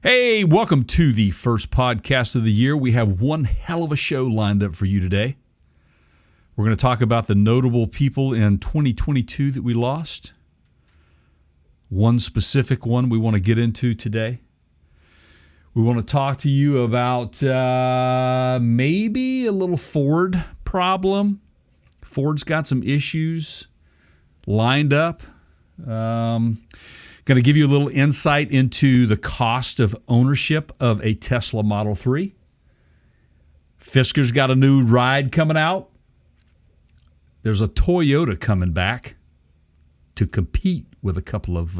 Hey, welcome to the first podcast of the year. We have one hell of a show lined up for you today. We're going to talk about the notable people in 2022 that we lost. One specific one we want to get into today. We want to talk to you about maybe a little Ford problem. Ford's got some issues lined up. Going to give you a little insight into the cost of ownership of a Tesla Model 3. Fisker's got a new ride coming out. There's a Toyota coming back to compete with a couple of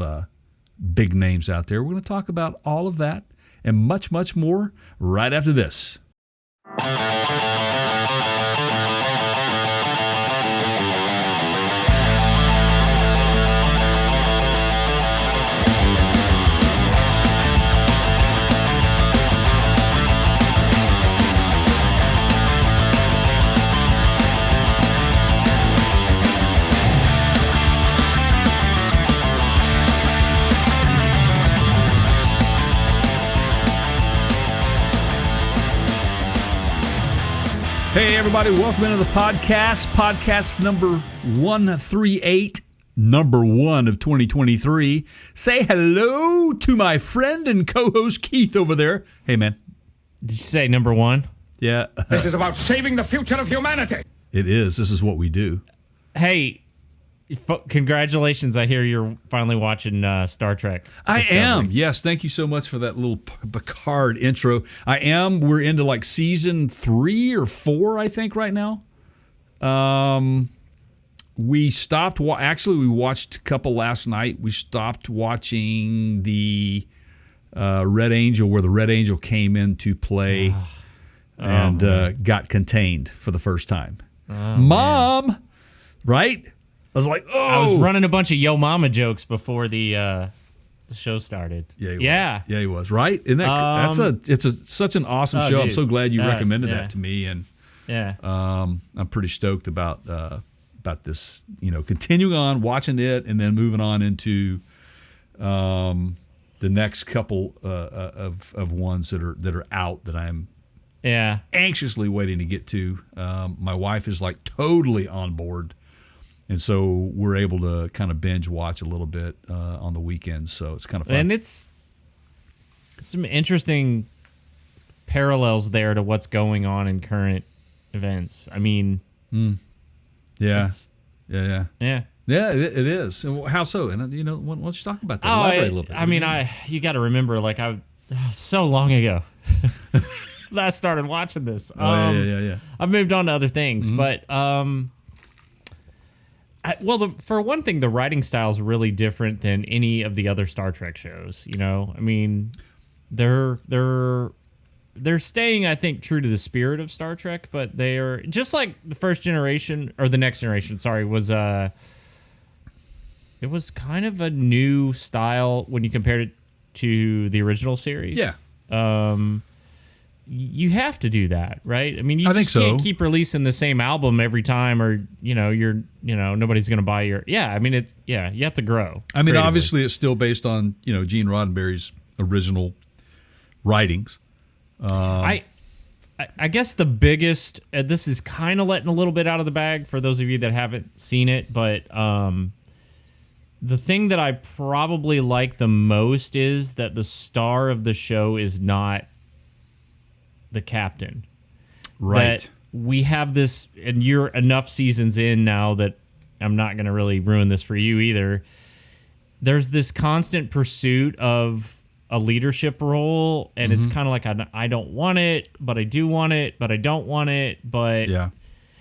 big names out there. We're going to talk about all of that and much, much more right after this. Hey, everybody, welcome into the podcast number 138, number one of 2023. Say hello to my friend and co-host Keith over there. Hey, man. Did you say number one? Yeah. This is about saving the future of humanity. It is. This is what we do. Hey, congratulations. I hear you're finally watching Star Trek Discovery. I am. Yes, thank you so much for that little Picard intro. I am. We're into like season 3 or 4, I think, right now. We stopped. Actually, we watched a couple last night. We stopped watching the Red Angel, where the Red Angel came into play and got contained for the first time. Mom, man. Right? I was like, oh. I was running a bunch of Yo Mama jokes before the show started. Yeah, he was. Right? Isn't that it's such an awesome show. Dude. I'm so glad you recommended that to me, and I'm pretty stoked about this. You know, continuing on watching it, and then moving on into the next couple of ones that are out that I'm anxiously waiting to get to. My wife is like totally on board. And so we're able to kind of binge watch a little bit on the weekends. So it's kind of fun. And it's some interesting parallels there to what's going on in current events. I mean, yeah, it is. How so? And you know, why don't you talk about that? Elaborate a little bit. I mean, you got to remember, like so long ago, I started watching this. Yeah. I've moved on to other things, but. For one thing, the writing style is really different than any of the other Star Trek shows. You know, I mean, they're staying, I think, true to the spirit of Star Trek, but they are just like the first generation or the next generation. Sorry, was it was kind of a new style when you compared it to the original series. Yeah. You have to do that, right? I mean, you can't keep releasing the same album every time, or nobody's going to buy your. Yeah, I mean, you have to grow. I mean, obviously, it's still based on Gene Roddenberry's original writings. I guess the biggest. This is kind of letting a little bit out of the bag for those of you that haven't seen it, but the thing that I probably like the most is that the star of the show is not the captain. Right. That we have this, and you're enough seasons in now that I'm not going to really ruin this for you either. There's this constant pursuit of a leadership role, and it's kind of like, I don't want it, but I do want it, but I don't want it, but... Yeah.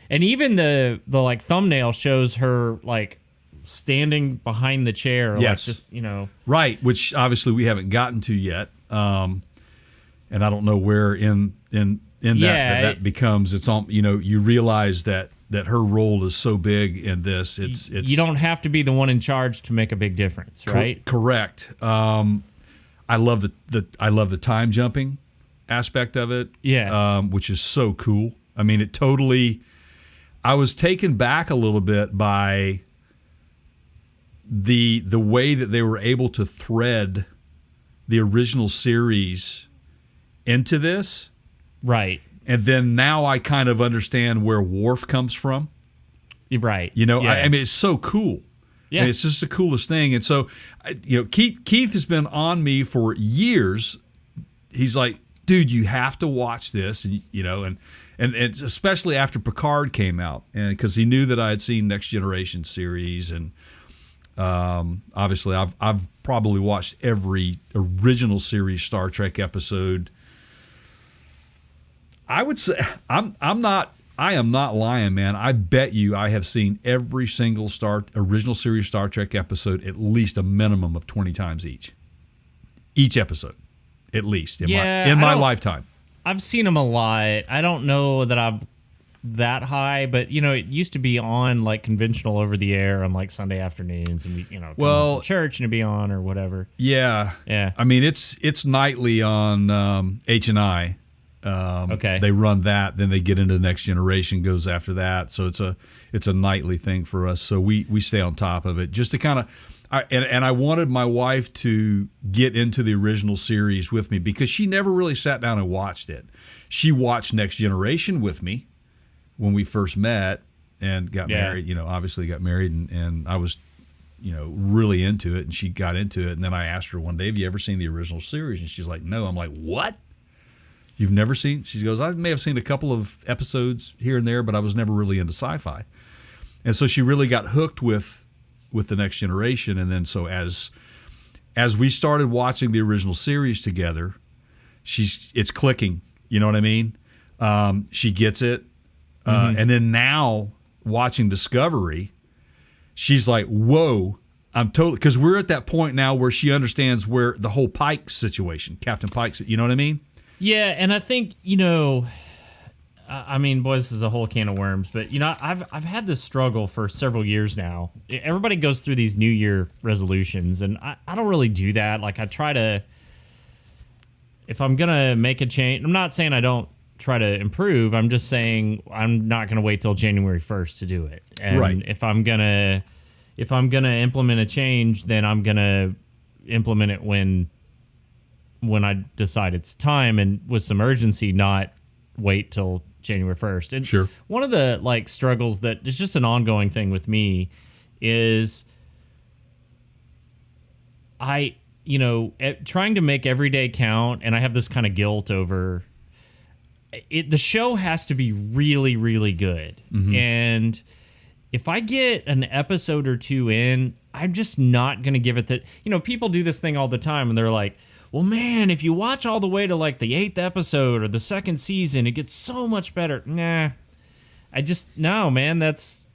And even the like thumbnail shows her like standing behind the chair. Yes. Like just, Right, which obviously we haven't gotten to yet. And I don't know where in that becomes. It's all you realize that her role is so big in this. It's you don't have to be the one in charge to make a big difference, right? Correct. I love the time jumping aspect of it. Yeah. Which is so cool. I mean, it totally. I was taken back a little bit by the way that they were able to thread the original series into this. Right. And then now I kind of understand where Worf comes from. Right. You know, I mean, it's so cool. Yeah. I mean, it's just the coolest thing. And so, you know, Keith has been on me for years. He's like, dude, you have to watch this. And, you know, and especially after Picard came out, and because he knew that I had seen Next Generation series. And obviously, I've probably watched every original series Star Trek episode. I would say I am not lying, man. I bet you I have seen every single original series Star Trek episode at least a minimum of 20 times each. Each episode, at least in my lifetime. I've seen them a lot. I don't know that I'm that high, but you know, it used to be on like conventional over the air on like Sunday afternoons, and we, you know, come from church and it'd be on or whatever. Yeah. I mean, it's nightly on H&I. Okay. They run that, then they get into the Next Generation, goes after that. So it's a nightly thing for us. So we stay on top of it just to kind of. I wanted my wife to get into the original series with me because she never really sat down and watched it. She watched Next Generation with me when we first met and got married. You know, obviously got married, and I was, you know, really into it, and she got into it. And then I asked her one day, "Have you ever seen the original series?" And she's like, "No." I'm like, "What? You've never seen?" She goes, "I may have seen a couple of episodes here and there, but I was never really into sci-fi." And so she really got hooked with the Next Generation. And then so as we started watching the original series together, it's clicking. You know what I mean? She gets it. And then now watching Discovery, she's like, whoa, I'm totally, because we're at that point now where she understands where the whole Pike situation, Captain Pike's, you know what I mean? Yeah, and I think, you know, I mean, boy, this is a whole can of worms, but, you know, I've had this struggle for several years now. Everybody goes through these New Year resolutions, and I don't really do that. Like, I try to, if I'm going to make a change, I'm not saying I don't try to improve. I'm just saying I'm not going to wait till January 1st to do it. And right. If I'm going to implement a change, then I'm going to implement it when I decide it's time, and with some urgency, not wait till January 1st. And sure. One of the like struggles that is just an ongoing thing with me is trying to make every day count, and I have this kind of guilt over it. The show has to be really, really good. Mm-hmm. And if I get an episode or two in, I'm just not going to give it that. You know, people do this thing all the time, and they're like, well, man, if you watch all the way to like the 8th episode or the 2nd season, it gets so much better. Nah, no, man, that's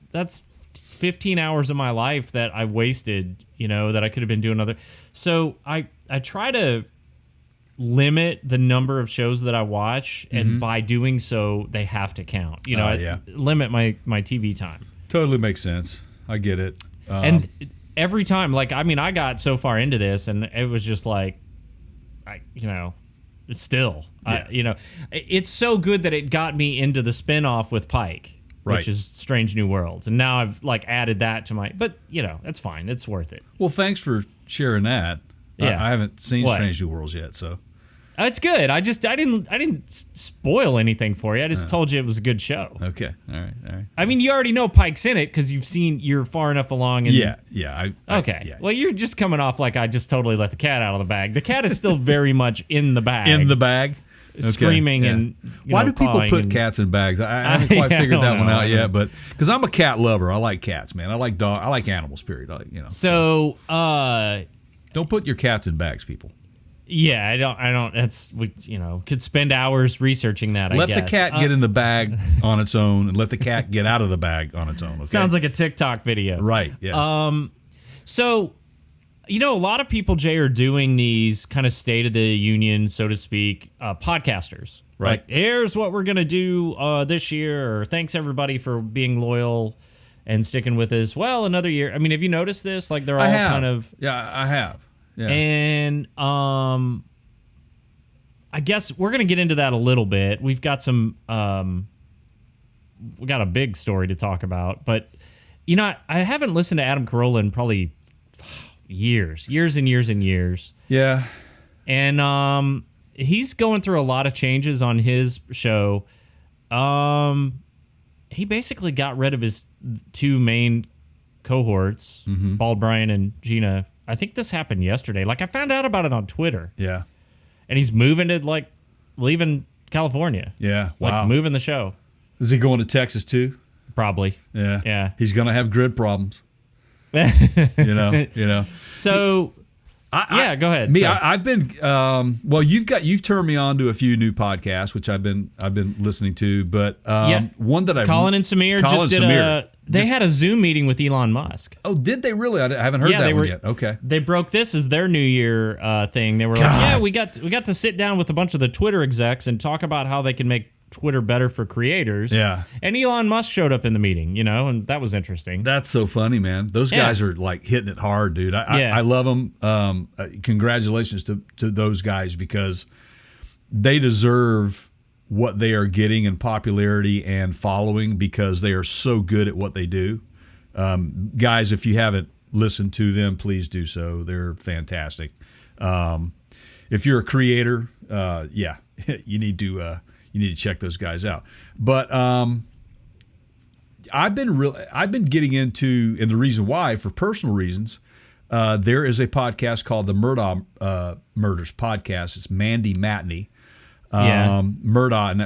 15 hours of my life that I wasted, you know, that I could have been doing other. So I try to limit the number of shows that I watch, and by doing so, they have to count. You know, I limit my TV time. Totally makes sense. I get it. And every time, like, I mean, I got so far into this, and it was just like, it's still, it's so good that it got me into the spinoff with Pike, which is Strange New Worlds. And now I've like added that to but that's fine. It's worth it. Well, thanks for sharing that. Yeah. I haven't seen Strange New Worlds yet, so. It's good. I didn't spoil anything for you. I just told you it was a good show. Okay. All right. I mean, you already know Pike's in it because you're far enough along. And, yeah. Okay. Well, you're just coming off like I just totally let the cat out of the bag. The cat is still very much in the bag. In the bag? Screaming and why do people put cats in bags? I haven't quite figured that one out yet, but because I'm a cat lover, I like cats, man. I like dogs. I like animals. Period. So don't put your cats in bags, people. Yeah, I don't. That's could spend hours researching that. Let the cat get in the bag on its own, and let the cat get out of the bag on its own. Okay? Sounds like a TikTok video, right? Yeah. So, a lot of people, Jay, are doing these kind of State of the Union, so to speak, podcasters. Right. Like, here's what we're gonna do this year, or thanks everybody for being loyal and sticking with us. Well, another year. I mean, have you noticed this? Like, they're all kind of. Yeah, I have. Yeah. And I guess we're going to get into that a little bit. We've got we got a big story to talk about, but I haven't listened to Adam Carolla in probably years and years and years. Yeah. And he's going through a lot of changes on his show. He basically got rid of his two main cohorts, Bald Brian and Gina. I think this happened yesterday. Like, I found out about it on Twitter. Yeah. And he's moving to, like, leaving California. Yeah. Like, wow. moving the show. Is he going to Texas too? Probably. Yeah. Yeah. He's going to have grid problems. you know. So, go ahead. Me, I've been. Well, you've turned me on to a few new podcasts, which I've been listening to. But one that Colin and Samir just did They had a Zoom meeting with Elon Musk. Oh, did they really? I haven't heard that one yet. Okay. They broke this as their New Year thing. They were like, we got to sit down with a bunch of the Twitter execs and talk about how they can make Twitter better for creators. Yeah. And Elon Musk showed up in the meeting, and that was interesting. That's so funny, man. Those guys are like hitting it hard, dude. I love them. Congratulations to those guys, because they deserve what they are getting in popularity and following, because they are so good at what they do. Guys, if you haven't listened to them, please do so. They're fantastic. If you're a creator, you need to check those guys out. But I've been getting into, and the reason why, for personal reasons, there is a podcast called the Murdaugh Murders Podcast. It's Mandy Matney. Murdaugh, and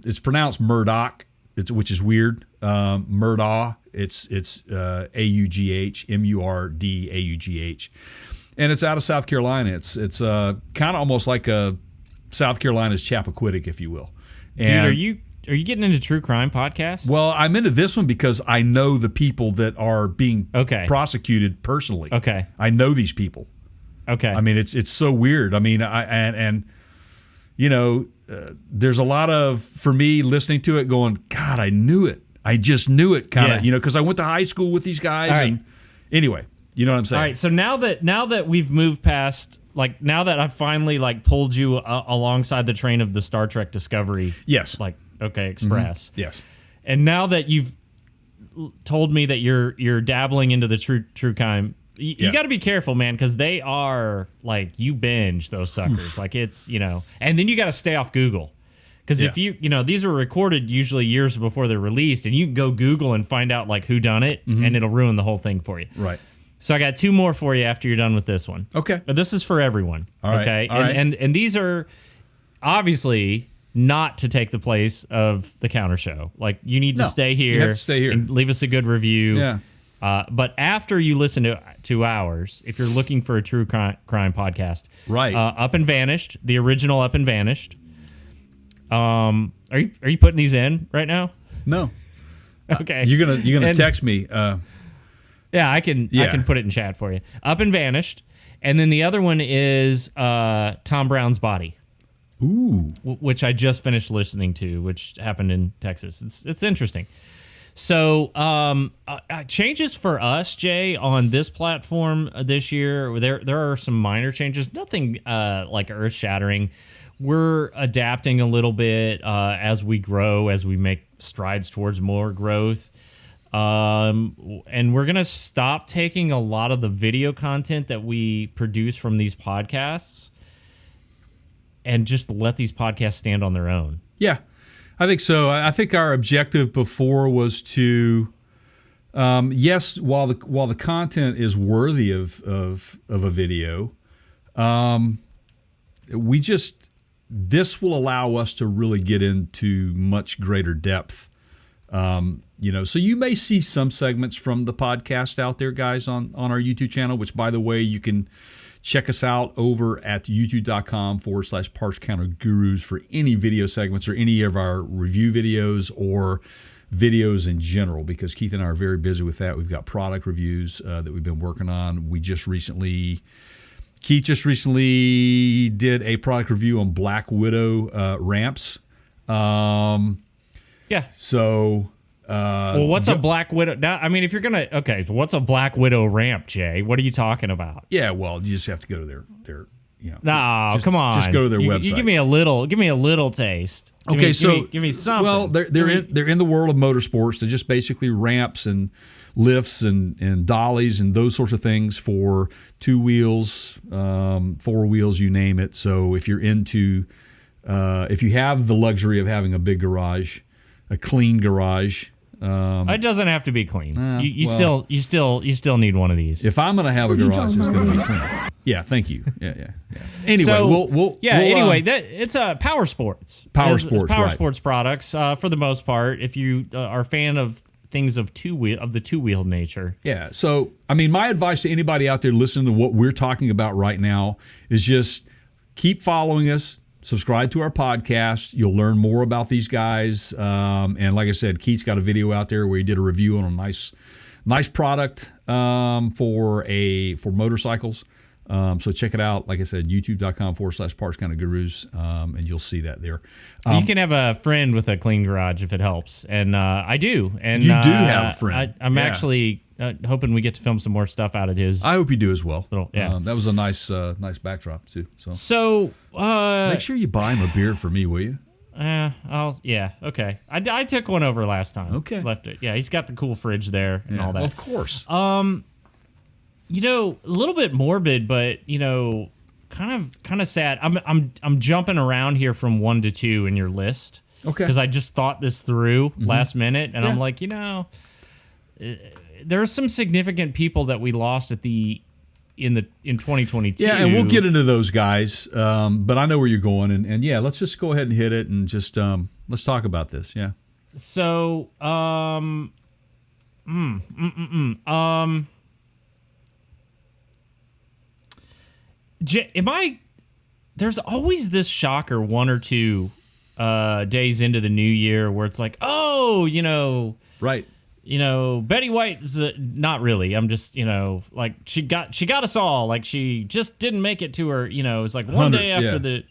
it's pronounced Murdoch, which is weird. Murdaugh, it's AUGH, MURDAUGH, and it's out of South Carolina. It's kind of almost like a South Carolina's Chappaquiddick, if you will. And, dude, are you getting into true crime podcasts? Well, I'm into this one because I know the people that are being prosecuted personally. Okay, I know these people. Okay, I mean, it's so weird. I mean, there's a lot of, for me, listening to it going, God, I knew it. I just knew it, kind of, because I went to high school with these guys. Right. And anyway, you know what I'm saying? All right, so now that we've moved past, like, now that I've finally, like, pulled you alongside the train of the Star Trek Discovery. Yes. Like, Express. Mm-hmm. Yes. And now that you've told me that you're dabbling into the true crime, you got to be careful, man, because they are, like, you binge those suckers. Like, it's, and then you got to stay off Google. Because if these are recorded usually years before they're released, and you can go Google and find out, like, who done it, and it'll ruin the whole thing for you. Right. So I got two more for you after you're done with this one. Okay. But this is for everyone. All right. Okay. All right. And these are obviously not to take the place of the counter show. Like, you need to stay here. You have to stay here and leave us a good review. Yeah. But after you listen to ours, if you're looking for a true crime podcast, right? Up and Vanished, the original Up and Vanished. Are you putting these in right now? No. Okay. You're gonna text me. Yeah, I can put it in chat for you. Up and Vanished, and then the other one is Tom Brown's Body. Ooh, which I just finished listening to, which happened in Texas. It's interesting. So changes for us, Jay, on this platform this year. There are some minor changes, nothing like earth shattering. We're adapting a little bit as we grow, as we make strides towards more growth. And we're going to stop taking a lot of the video content that we produce from these podcasts and just let these podcasts stand on their own. Yeah, I think so. I think our objective before was to, yes, while the content is worthy of a video, this will allow us to really get into much greater depth. So you may see some segments from the podcast out there, guys, on our YouTube channel, which, by the way, you can check us out over at youtube.com/Parts Counter Gurus for any video segments or any of our review videos or videos in general, because Keith and I are very busy with that. We've got product reviews that we've been working on. Keith just recently did a product review on Black Widow ramps. Yeah. So... well, what's a Black Widow? Now, I mean, if you're gonna, so what's a Black Widow ramp, Jay? What are you talking about? Yeah, well, you just have to go to their No, come on. Just go to their website. You give me a little taste. Give me something. Well, they're in the world of motorsports. They're just basically ramps and lifts and dollies and those sorts of things for 2 wheels, 4 wheels, you name it. So if you're into, if you have the luxury of having a big garage, a clean garage. It doesn't have to be clean. You still need one of these. If I'm going to have a garage, it's going to be clean. Yeah, thank you. Yeah. Anyway, so, anyway, it's Power Sports. Power Sports products for the most part. If you are a fan of things of the two-wheeled nature. Yeah. So, I mean, my advice to anybody out there listening to what we're talking about right now is just keep following us. Subscribe to our podcast. You'll learn more about these guys. And like I said, Keith's got a video out there where he did a review on a nice product for motorcycles. So check it out. Like I said, youtube.com/Parts Counter Gurus, and you'll see that there. You can have a friend with a clean garage if it helps. And I do. And you do have a friend. I'm actually hoping we get to film some more stuff out of his. I hope you do as well. Yeah. That was a nice backdrop too. So make sure you buy him a beer for me, will you? Okay. I took one over last time. Okay. Left it. Yeah, he's got the cool fridge there and all that. Well, of course. A little bit morbid, but kind of sad. I'm jumping around here from 1 to 2 in your list. Okay. Because I just thought this through last minute, and I'm like, there are some significant people that we lost in 2022. Yeah, and we'll get into those guys. But I know where you're going, and yeah, let's just go ahead and hit it and just let's talk about this. Yeah. So, there's always this shocker 1 or 2 days into the new year where it's like, right. Betty White's not really. I'm just, like she got us all. Like she just didn't make it to her. It's like one day after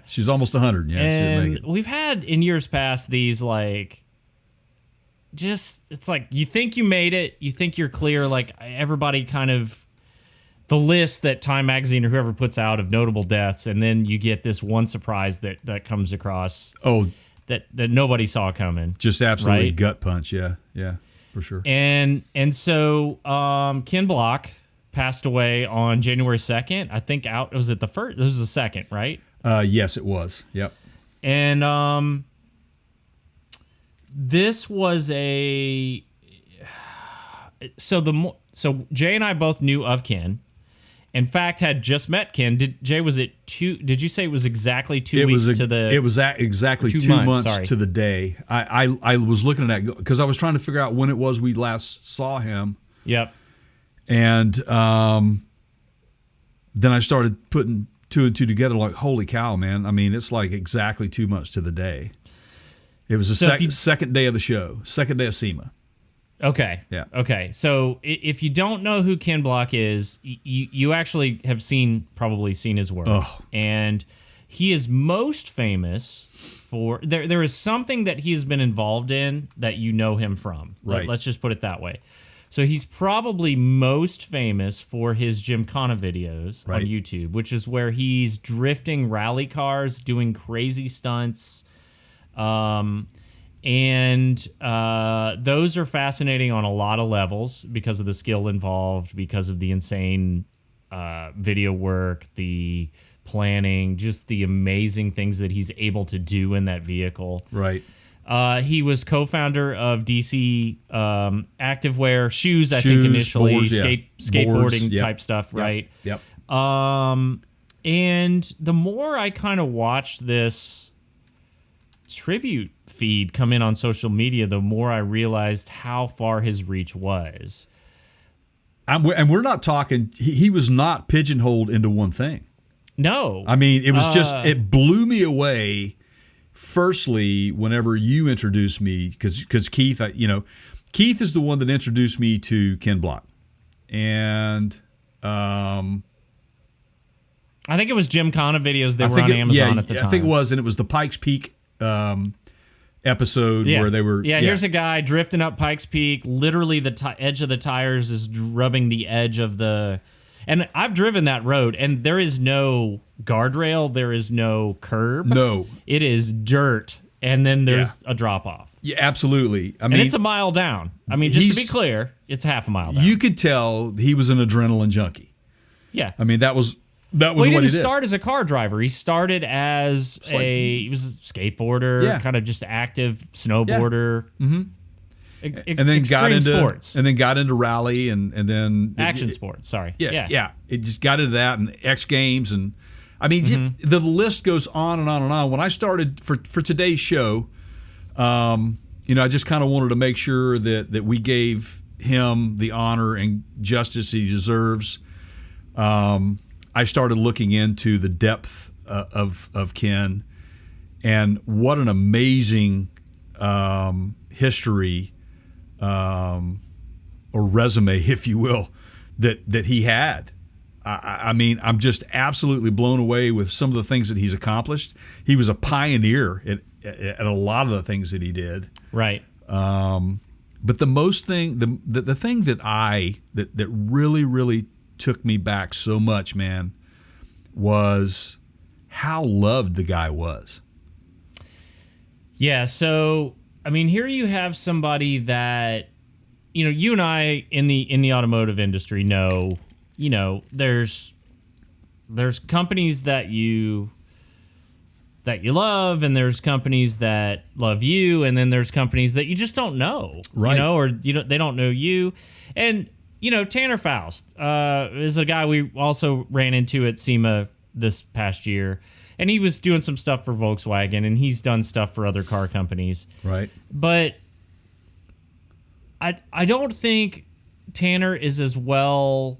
she's almost 100. Yeah, and we've had in years past these like, just it's like you think you made it, you think you're clear. Like everybody kind of the list that Time Magazine or whoever puts out of notable deaths, and then you get this one surprise that comes across. Oh, that nobody saw coming. Just absolutely right? Gut punch. Yeah. For sure. And so Ken Block passed away on January 2nd. I think was it the first? This was the second, right? Yes, it was. Yep. And this was so Jay and I both knew of Ken. In fact, had just met Ken. Was it 2? Did you say it was exactly 2 weeks to the? It was exactly 2 months to the day. I was looking at that because I was trying to figure out when it was we last saw him. Yep. And then I started putting 2 and 2 together. Like, holy cow, man! I mean, it's like exactly 2 months to the day. It was the second day of the show, second day of SEMA. Okay. Yeah. Okay. So if you don't know who Ken Block is, you actually have probably seen his work. Oh. And he is most famous for there is something that he has been involved in that you know him from. Right. Let's just put it that way. So he's probably most famous for his Gymkhana videos on YouTube, which is where he's drifting rally cars, doing crazy stunts. And those are fascinating on a lot of levels because of the skill involved, because of the insane video work, the planning, just the amazing things that he's able to do in that vehicle. Right. He was co-founder of DC Activewear shoes, I think initially, boards, skateboarding type stuff, right? Yep. And the more I kind of watched this tribute feed come in on social media, the more I realized how far his reach was. And we're not talking, he was not pigeonholed into one thing. No. I mean, it was just, it blew me away, firstly, whenever you introduced me, because Keith, Keith is the one that introduced me to Ken Block. And I think it was Gymkhana videos that were on Amazon at the time. I think it was, and it was the Pikes Peak episode where they were. Yeah, here's a guy drifting up Pikes Peak. Literally, the edge of the tires is rubbing the edge of the. And I've driven that road, and there is no guardrail. There is no curb. No, it is dirt and then there's a drop off. Yeah, absolutely. I mean, it's a mile down. I mean, just to be clear, it's half a mile down. You could tell he was an adrenaline junkie. Yeah. I mean, that was what he did. He didn't start as a car driver. He started as he was a skateboarder, kind of just active snowboarder. Yeah. Mm-hmm. And then got into sports. And then got into rally and then action sports. Sorry. Yeah. It just got into that and X Games and I mean the list goes on and on and on. When I started for today's show, I just kind of wanted to make sure that we gave him the honor and justice he deserves. I started looking into the depth of Ken and what an amazing history or resume, if you will, that he had. I mean, I'm just absolutely blown away with some of the things that he's accomplished. He was a pioneer at a lot of the things that he did. Right. But the thing that really, really took me back so much, man, was how loved the guy was. Yeah. So, I mean, here you have somebody that, you and I in the automotive industry know, there's companies that you love, and there's companies that love you, and then there's companies that you just don't know, right? Or they don't know you. And Tanner Faust is a guy we also ran into at SEMA this past year, and he was doing some stuff for Volkswagen, and he's done stuff for other car companies, right? But I don't think Tanner is as well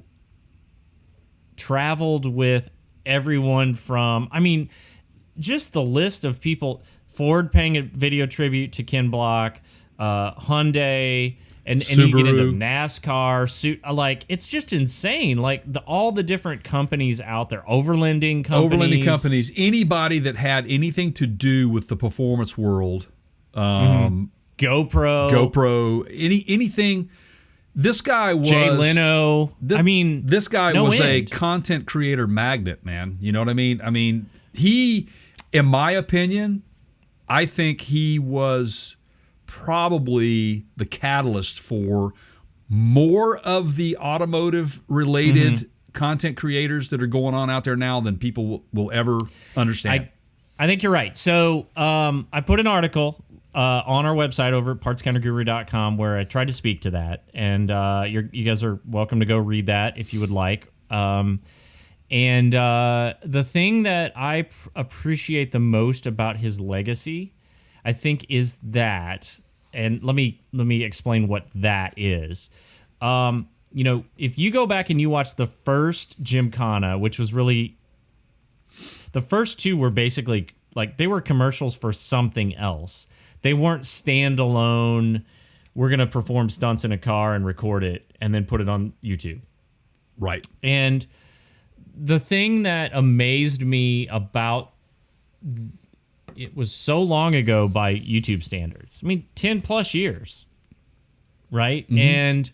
traveled with everyone from, I mean, just the list of people, Ford paying a video tribute to Ken Block, Hyundai, and you get into NASCAR, like, it's just insane. Like, all the different companies out there, overlanding companies. Anybody that had anything to do with the performance world, GoPro, anything. This guy was Jay Leno. This guy was end. a content creator magnet, man. You know what I mean? I mean, he, in my opinion, I think he was probably the catalyst for more of the automotive related content creators that are going on out there now than people will ever understand. I think you're right. So I put an article on our website over at partscounterguru.com where I tried to speak to that, and you guys are welcome to go read that if you would like. And the thing that I appreciate the most about his legacy, I think, is that, and let me explain what that is. If you go back and you watch the first Gymkhana, which was really, the first two were basically like, they were commercials for something else. They weren't standalone, we're going to perform stunts in a car and record it and then put it on YouTube. Right. And the thing that amazed me about it was so long ago by YouTube standards. I mean, 10 plus years, right? Mm-hmm. And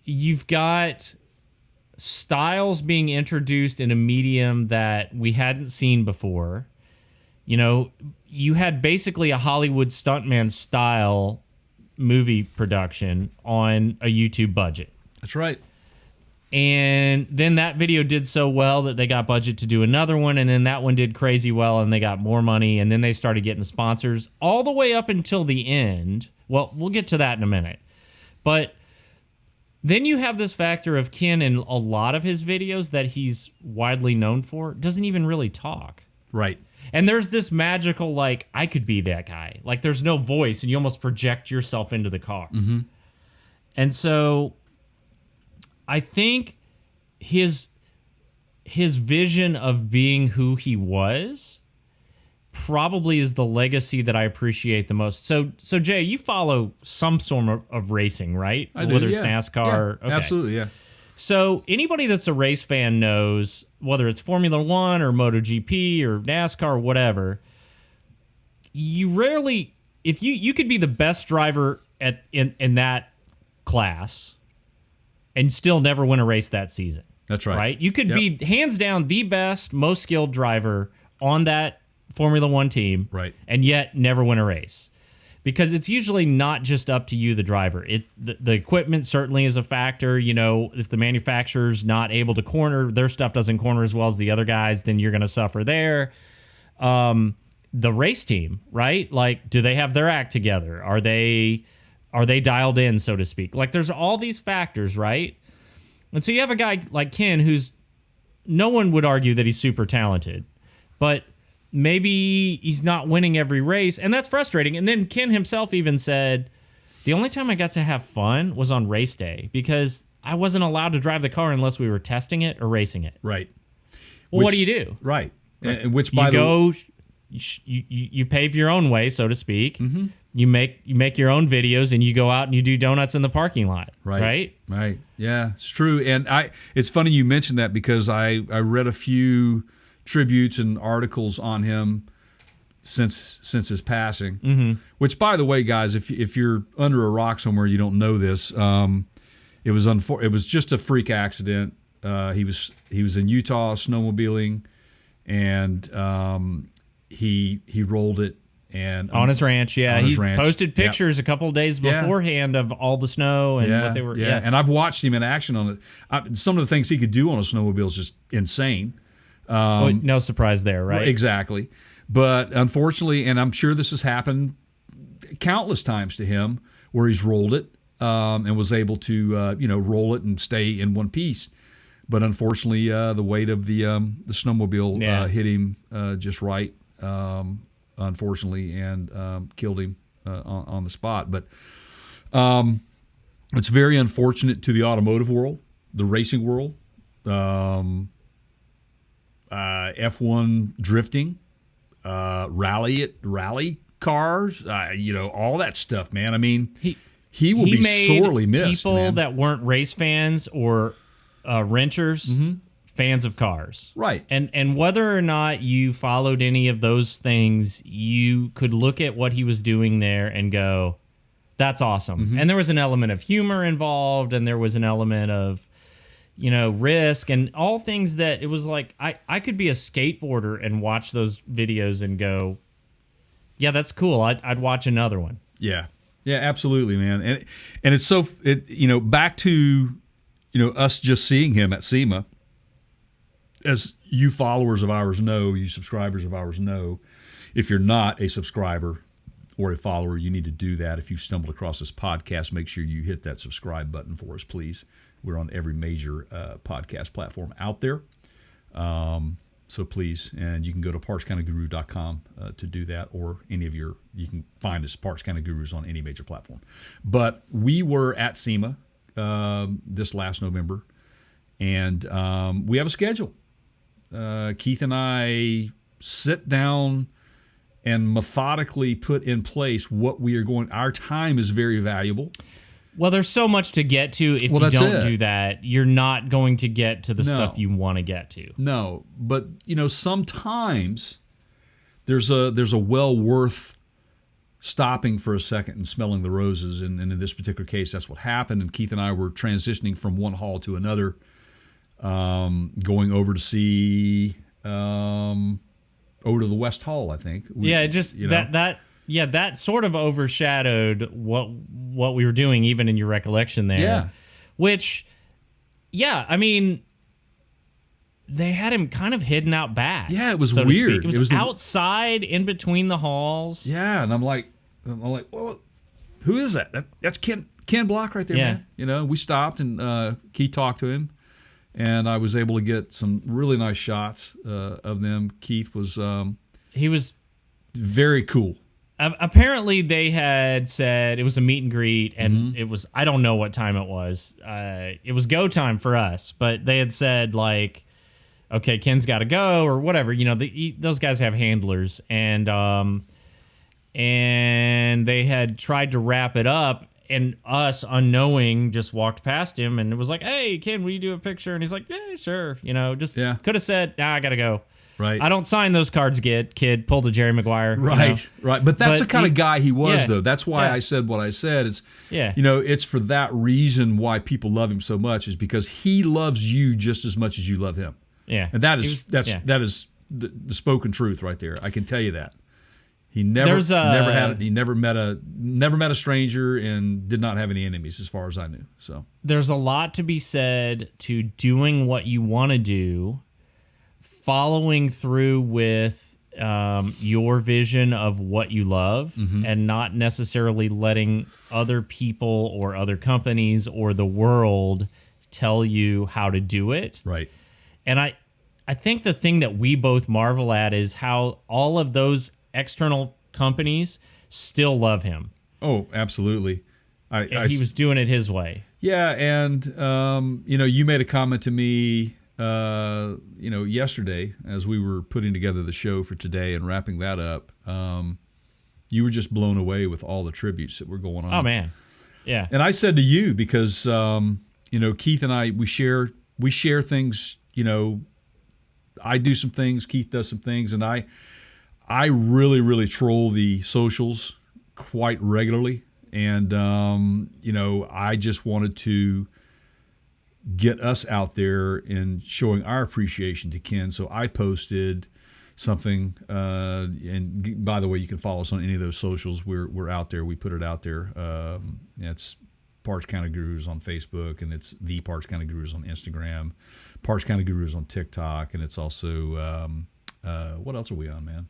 you've got styles being introduced in a medium that we hadn't seen before. You had basically a Hollywood stuntman style movie production on a YouTube budget. That's right. And then that video did so well that they got budget to do another one, and then that one did crazy well, and they got more money, and then they started getting sponsors all the way up until the end. Well, we'll get to that in a minute. But then you have this factor of Ken in a lot of his videos that he's widely known for doesn't even really talk. Right. And there's this magical, like, I could be that guy. Like, there's no voice, and you almost project yourself into the car. Mm-hmm. And so I think his vision of being who he was probably is the legacy that I appreciate the most. So Jay, you follow some sort of racing, right? I do, whether it's NASCAR. Yeah, okay. Absolutely, yeah. So anybody that's a race fan knows, whether it's Formula One or MotoGP or NASCAR or whatever, you rarely, if you could be the best driver in that class and still never win a race that season. That's right. Right? You could be hands down the best, most skilled driver on that Formula One team, right, and yet never win a race. Because it's usually not just up to you, the driver. The equipment certainly is a factor. You know, if the manufacturer's not able to corner, their stuff doesn't corner as well as the other guys, then you're going to suffer there. The race team, right? Like, do they have their act together? Are they dialed in, so to speak? Like, there's all these factors, right? And so you have a guy like Ken who's, no one would argue that he's super talented, but maybe he's not winning every race, and that's frustrating. And then Ken himself even said, the only time I got to have fun was on race day because I wasn't allowed to drive the car unless we were testing it or racing it. Right. Well, what do you do? Right. Which by you pave your own way, so to speak. Mm-hmm. You make your own videos and you go out and you do donuts in the parking lot. Right. Yeah, it's true. And it's funny you mentioned that because I read a few tributes and articles on him since his passing. Mm-hmm. Which, by the way, guys, if you're under a rock somewhere, you don't know this. It was just a freak accident. He was in Utah snowmobiling, and he rolled it. And on his ranch, he posted pictures yep. a couple of days beforehand of all the snow and what they were. Yeah, and I've watched him in action on it. Some of the things he could do on a snowmobile is just insane. No surprise there, right? Exactly. But unfortunately, and I'm sure this has happened countless times to him, where he's rolled it and was able to roll it and stay in one piece. But unfortunately, the weight of the snowmobile hit him just right. Unfortunately, and killed him on the spot. But it's very unfortunate to the automotive world, the racing world, F1 drifting, rally cars, all that stuff, man. I mean, he will be sorely missed. People man. that weren't race fans or renters. Mm-hmm. Fans of cars. Right. And whether or not you followed any of those things, you could look at what he was doing there and go, that's awesome. Mm-hmm. And there was an element of humor involved, and there was an element of, risk and all things that it was like, I could be a skateboarder and watch those videos and go, yeah, that's cool. I'd watch another one. Yeah. Yeah, absolutely, man. And it's so, back to, us just seeing him at SEMA. As you followers of ours know, you subscribers of ours know, if you're not a subscriber or a follower, you need to do that. If you've stumbled across this podcast, make sure you hit that subscribe button for us, please. We're on every major podcast platform out there. So please, and you can go to partskinoguru.com to do that, or you can find us, Parts Kind of Gurus, on any major platform. But we were at SEMA this last November, and we have a schedule. Keith and I sit down and methodically put in place what we are going. Our time is very valuable. Well, there's so much to get to. If you don't do that, you're not going to get to the stuff you want to get to. No, but sometimes there's a well worth stopping for a second and smelling the roses. And in this particular case, that's what happened. And Keith and I were transitioning from one hall to another. Going over to see over to the West Hall, I think. That sort of overshadowed what we were doing, even in your recollection there. Yeah. Which, I mean, they had him kind of hidden out back. Yeah, it was weird. It was outside, in between the halls. Yeah, and I'm like, well, who is that? That's Ken Block right there, man. We stopped and Keith talked to him. And I was able to get some really nice shots of them. Keith was he was very cool. Apparently, they had said it was a meet and greet, and it was, I don't know what time it was. It was go time for us, but they had said, like, okay, Ken's got to go or whatever. Those guys have handlers, and they had tried to wrap it up. And us, unknowing, just walked past him and it was like, hey, Ken, will you do a picture? And he's like, yeah, sure. Could have said, nah, I got to go. Right. I don't sign those cards, kid. Pull the Jerry Maguire. Right, right. But that's the kind of guy he was, though. That's why I said what I said. It's for that reason why people love him so much, is because he loves you just as much as you love him. Yeah. And that is the spoken truth right there. I can tell you that. He never met a stranger and did not have any enemies as far as I knew. So there's a lot to be said to doing what you want to do, following through with your vision of what you love, and not necessarily letting other people or other companies or the world tell you how to do it. Right. And I think the thing that we both marvel at is how all of those external companies still love him. Oh, absolutely. He was doing it his way. Yeah, and you made a comment to me, yesterday as we were putting together the show for today and wrapping that up. You were just blown away with all the tributes that were going on. Oh man, yeah. And I said to you because Keith and I we share things. I do some things, Keith does some things, and I really, really troll the socials quite regularly. And, I just wanted to get us out there and showing our appreciation to Ken. So I posted something, and by the way, you can follow us on any of those socials. We're out there. We put it out there. It's Parts County Gurus on Facebook, and it's the Parts County Gurus on Instagram, Parts County Gurus on TikTok, and it's also what else are we on, man?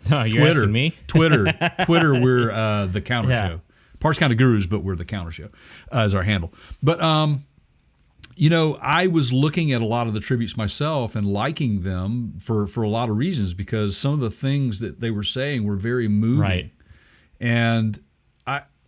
You're asking me? Twitter, we're the Counter Show. Parts County Gurus, but we're the Counter Show as our handle. But I was looking at a lot of the tributes myself and liking them for a lot of reasons, because some of the things that they were saying were very moving. Right. And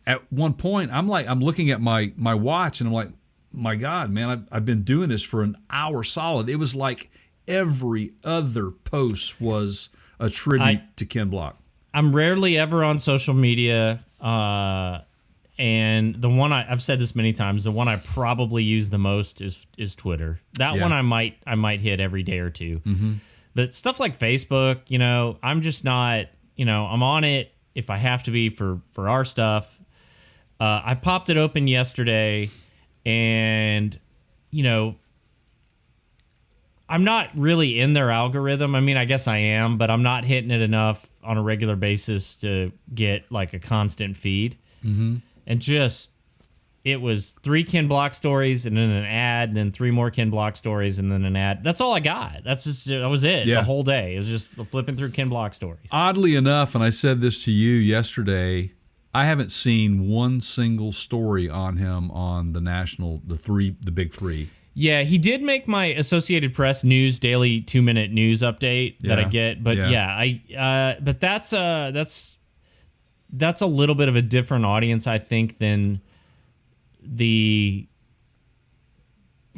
at one point, I'm looking at my watch, and I'm like, my God, man, I've been doing this for an hour solid. It was like every other post was a tribute to Ken Block. I'm rarely ever on social media, and the one I've said this many times, the one I probably use the most is Twitter. That one I might hit every day or two. Mm-hmm. But stuff like Facebook, I'm just not, I'm on it if I have to be for our stuff. I popped it open yesterday, and, I'm not really in their algorithm. I mean, I guess I am, but I'm not hitting it enough on a regular basis to get like a constant feed. Mm-hmm. And it was 3 Ken Block stories and then an ad, and then 3 more Ken Block stories and then an ad. That's all I got. That was it the whole day. It was just flipping through Ken Block stories. Oddly enough, and I said this to you yesterday, I haven't seen one single story on him on the big 3. Yeah, he did make my Associated Press News daily 2-minute news update that I get, but but that's a little bit of a different audience, I think, than the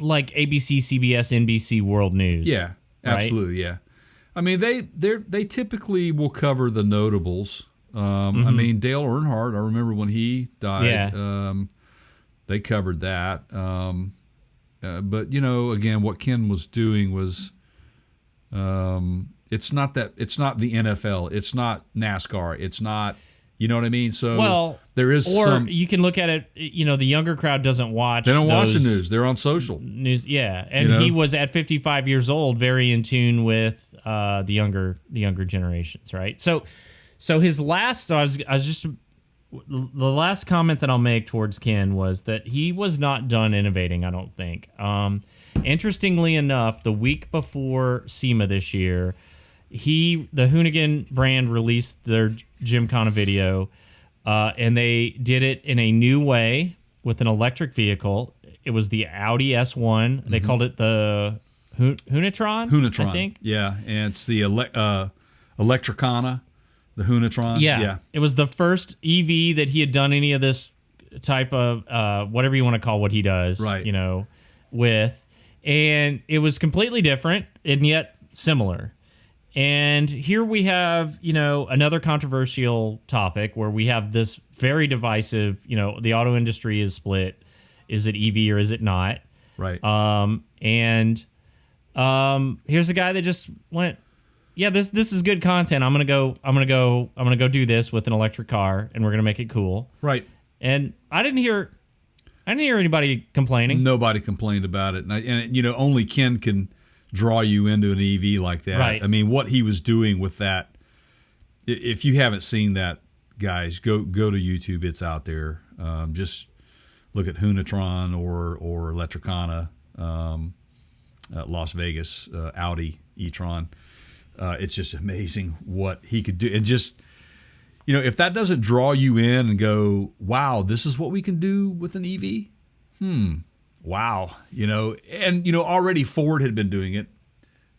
like ABC, CBS, NBC World News. Yeah, absolutely, right? Yeah. I mean, they typically will cover the notables. I mean, Dale Earnhardt, I remember when he died, they covered that. But, again, what Ken was doing was it's not the NFL. It's not NASCAR. It's not, you know what I mean? So there is you can look at it, the younger crowd doesn't watch. They don't watch the news. They're on social. News, yeah. And he was at 55 years old, very in tune with the younger generations, right? So his last, the last comment that I'll make towards Ken was that he was not done innovating, I don't think. Interestingly enough, the week before SEMA this year, the Hoonigan brand released their Gymkhana video, and they did it in a new way with an electric vehicle. It was the Audi S1. Mm-hmm. They called it the Hoonatron, I think. Yeah, and it's the Electricana. The Hoonatron? Yeah. It was the first EV that he had done any of this type of, whatever you want to call what he does, right. With. And it was completely different and yet similar. And here we have, another controversial topic where we have this very divisive, the auto industry is split. Is it EV or is it not? Right. Here's a guy that just went, yeah, this is good content. I'm gonna go do this with an electric car, and we're gonna make it cool. Right. And I didn't hear anybody complaining. Nobody complained about it, and only Ken can draw you into an EV like that. Right. I mean, what he was doing with that, if you haven't seen that, guys, go to YouTube. It's out there. Just look at Hunatron or Electricana, Las Vegas, Audi e-tron. It's just amazing what he could do. And just, if that doesn't draw you in and go, wow, this is what we can do with an EV. Wow. And already Ford had been doing it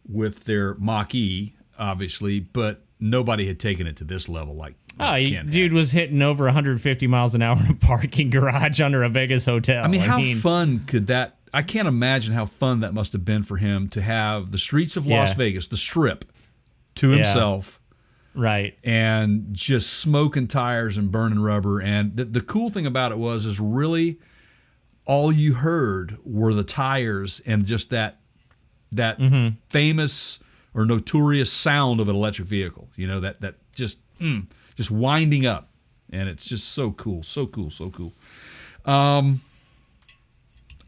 with their Mach-E, obviously, but nobody had taken it to this level. Dude was hitting over 150 miles an hour in a parking garage under a Vegas hotel. I mean, how fun could that? I can't imagine how fun that must have been for him to have the streets of Las Vegas, the Strip, to himself. Right. And just smoking tires and burning rubber. And the cool thing about it is really all you heard were the tires and just that famous or notorious sound of an electric vehicle. That just winding up. And it's just so cool, so cool, so cool.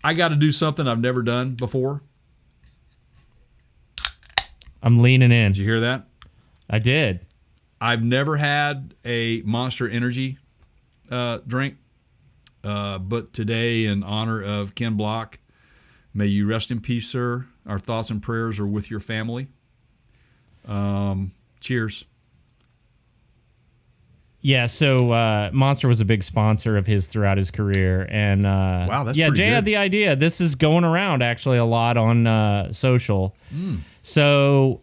I got to do something I've never done before. I'm leaning in. Did you hear that? I did. I've never had a Monster Energy drink, but today, in honor of Ken Block, may you rest in peace, sir. Our thoughts and prayers are with your family. Cheers. Yeah, so Monster was a big sponsor of his throughout his career, and wow, that's Jay pretty good. had the idea. This is going around actually a lot on social. So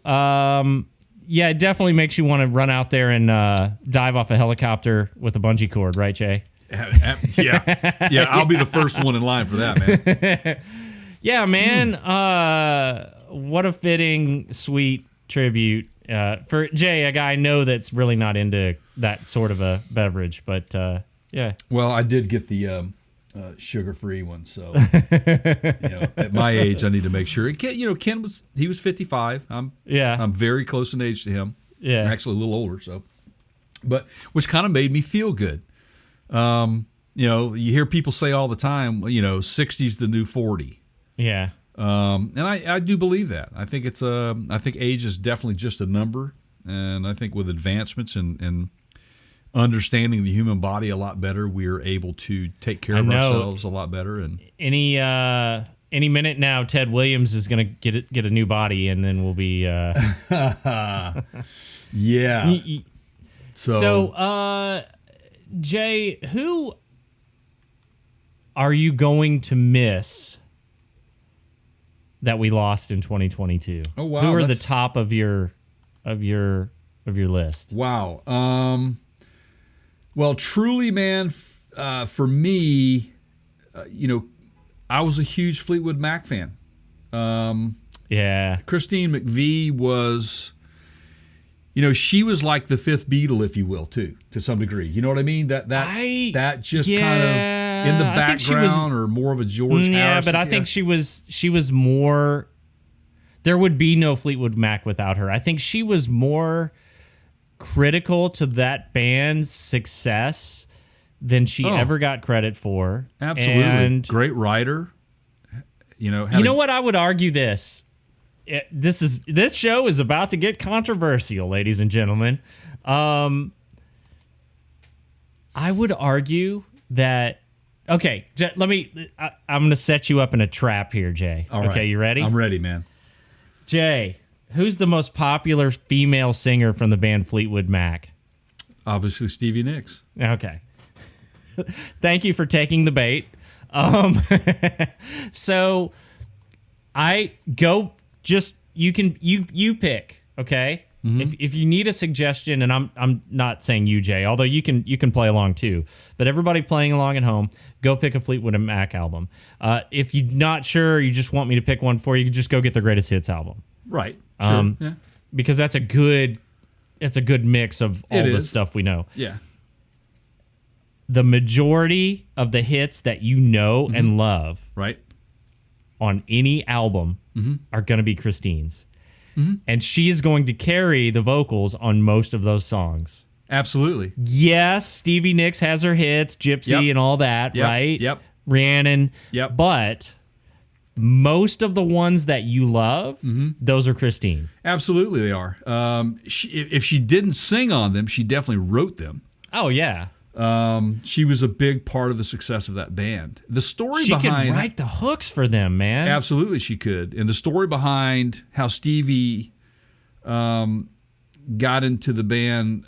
it definitely makes you want to run out there and dive off a helicopter with a bungee cord, right, Jay? Yeah. I'll be the first one in line for that, man. Yeah, man. What a fitting, sweet tribute for Jay, a guy I know that's really not into that sort of a beverage, but yeah. Well, I did get the sugar-free one, so at my age, I need to make sure. Ken was 55. I'm very close in age to him. Yeah, I'm actually a little older, so. But which kind of made me feel good. You hear people say all the time, 60's the new 40. Yeah. And I do believe that. I think I think age is definitely just a number, and I think with advancements and understanding the human body a lot better, we're able to take care of ourselves a lot better. And any minute now, Ted Williams is going to get a new body, and then we'll be. Yeah. So, Jay, who are you going to miss that we lost in 2022? Oh wow! Who are the top of your list? Wow. Well, truly, man, for me, I was a huge Fleetwood Mac fan. Yeah. Christine McVie was, she was like the fifth Beatle, if you will, too, to some degree. You know what I mean? That just kind of in the background, or more of a George Harrison. Yeah, but I think she was more. There would be no Fleetwood Mac without her. I think she was more critical to that band's success than she ever got credit for. Absolutely. And great writer. You know what? I would argue this. This show is about to get controversial, ladies and gentlemen. I would argue that. Okay, I'm going to set you up in a trap here, Jay. All right. Okay, you ready? I'm ready, man. Jay, who's the most popular female singer from the band Fleetwood Mac? Obviously, Stevie Nicks. Okay. Thank you for taking the bait. So I go. You pick. Okay. Mm-hmm. If you need a suggestion, and I'm not saying you, Jay, although you can play along too. But everybody playing along at home, go pick a Fleetwood Mac album. If you're not sure, you just want me to pick one for you, just go get the Greatest Hits album. Right. Sure. Yeah. Because that's a good mix of all the stuff we know. Yeah. The majority of the hits that you know and love, right, on any album are going to be Christine's. Mm-hmm. And she is going to carry the vocals on most of those songs. Absolutely. Yes, Stevie Nicks has her hits, Gypsy and all that, right? Yep. Rhiannon. Yep. But most of the ones that you love, those are Christine. Absolutely, they are. If she didn't sing on them, she definitely wrote them. Oh, yeah. She was a big part of the success of that band. The story behind... She could write the hooks for them, man. Absolutely, she could. And the story behind how Stevie got into the band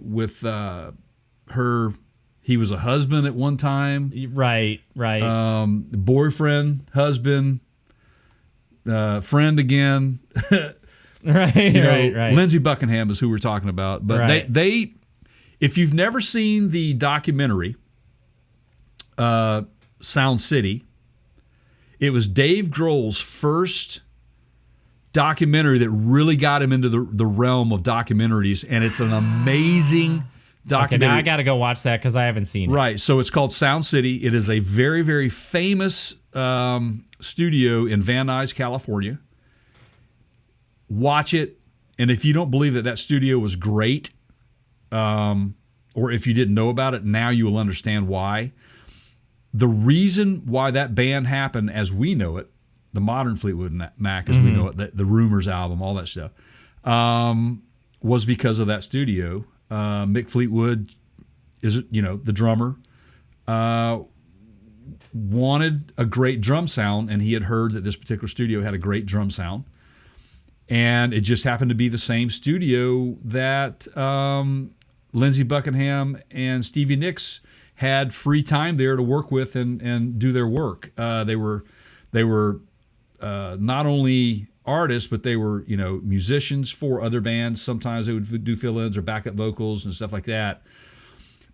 with her... He was a husband at one time. Right. Boyfriend, husband, friend again. Right. Lindsey Buckingham is who we're talking about. But they if you've never seen the documentary Sound City, it was Dave Grohl's first documentary that really got him into the realm of documentaries, and it's an amazing documentary. Okay, now I got to go watch that because I haven't seen it. Right, so it's called Sound City. It is a very, very famous studio in Van Nuys, California. Watch it, and if you don't believe that studio was great, or if you didn't know about it, now you will understand why. The reason why that band happened as we know it, the modern Fleetwood Mac as we know it, the Rumors album, all that stuff, was because of that studio. Mick Fleetwood is, the drummer, wanted a great drum sound, and he had heard that this particular studio had a great drum sound. And it just happened to be the same studio that Lindsey Buckingham and Stevie Nicks had free time there to work with and do their work. They were not only artists, but they were musicians for other bands. Sometimes they would do fill-ins or backup vocals and stuff like that.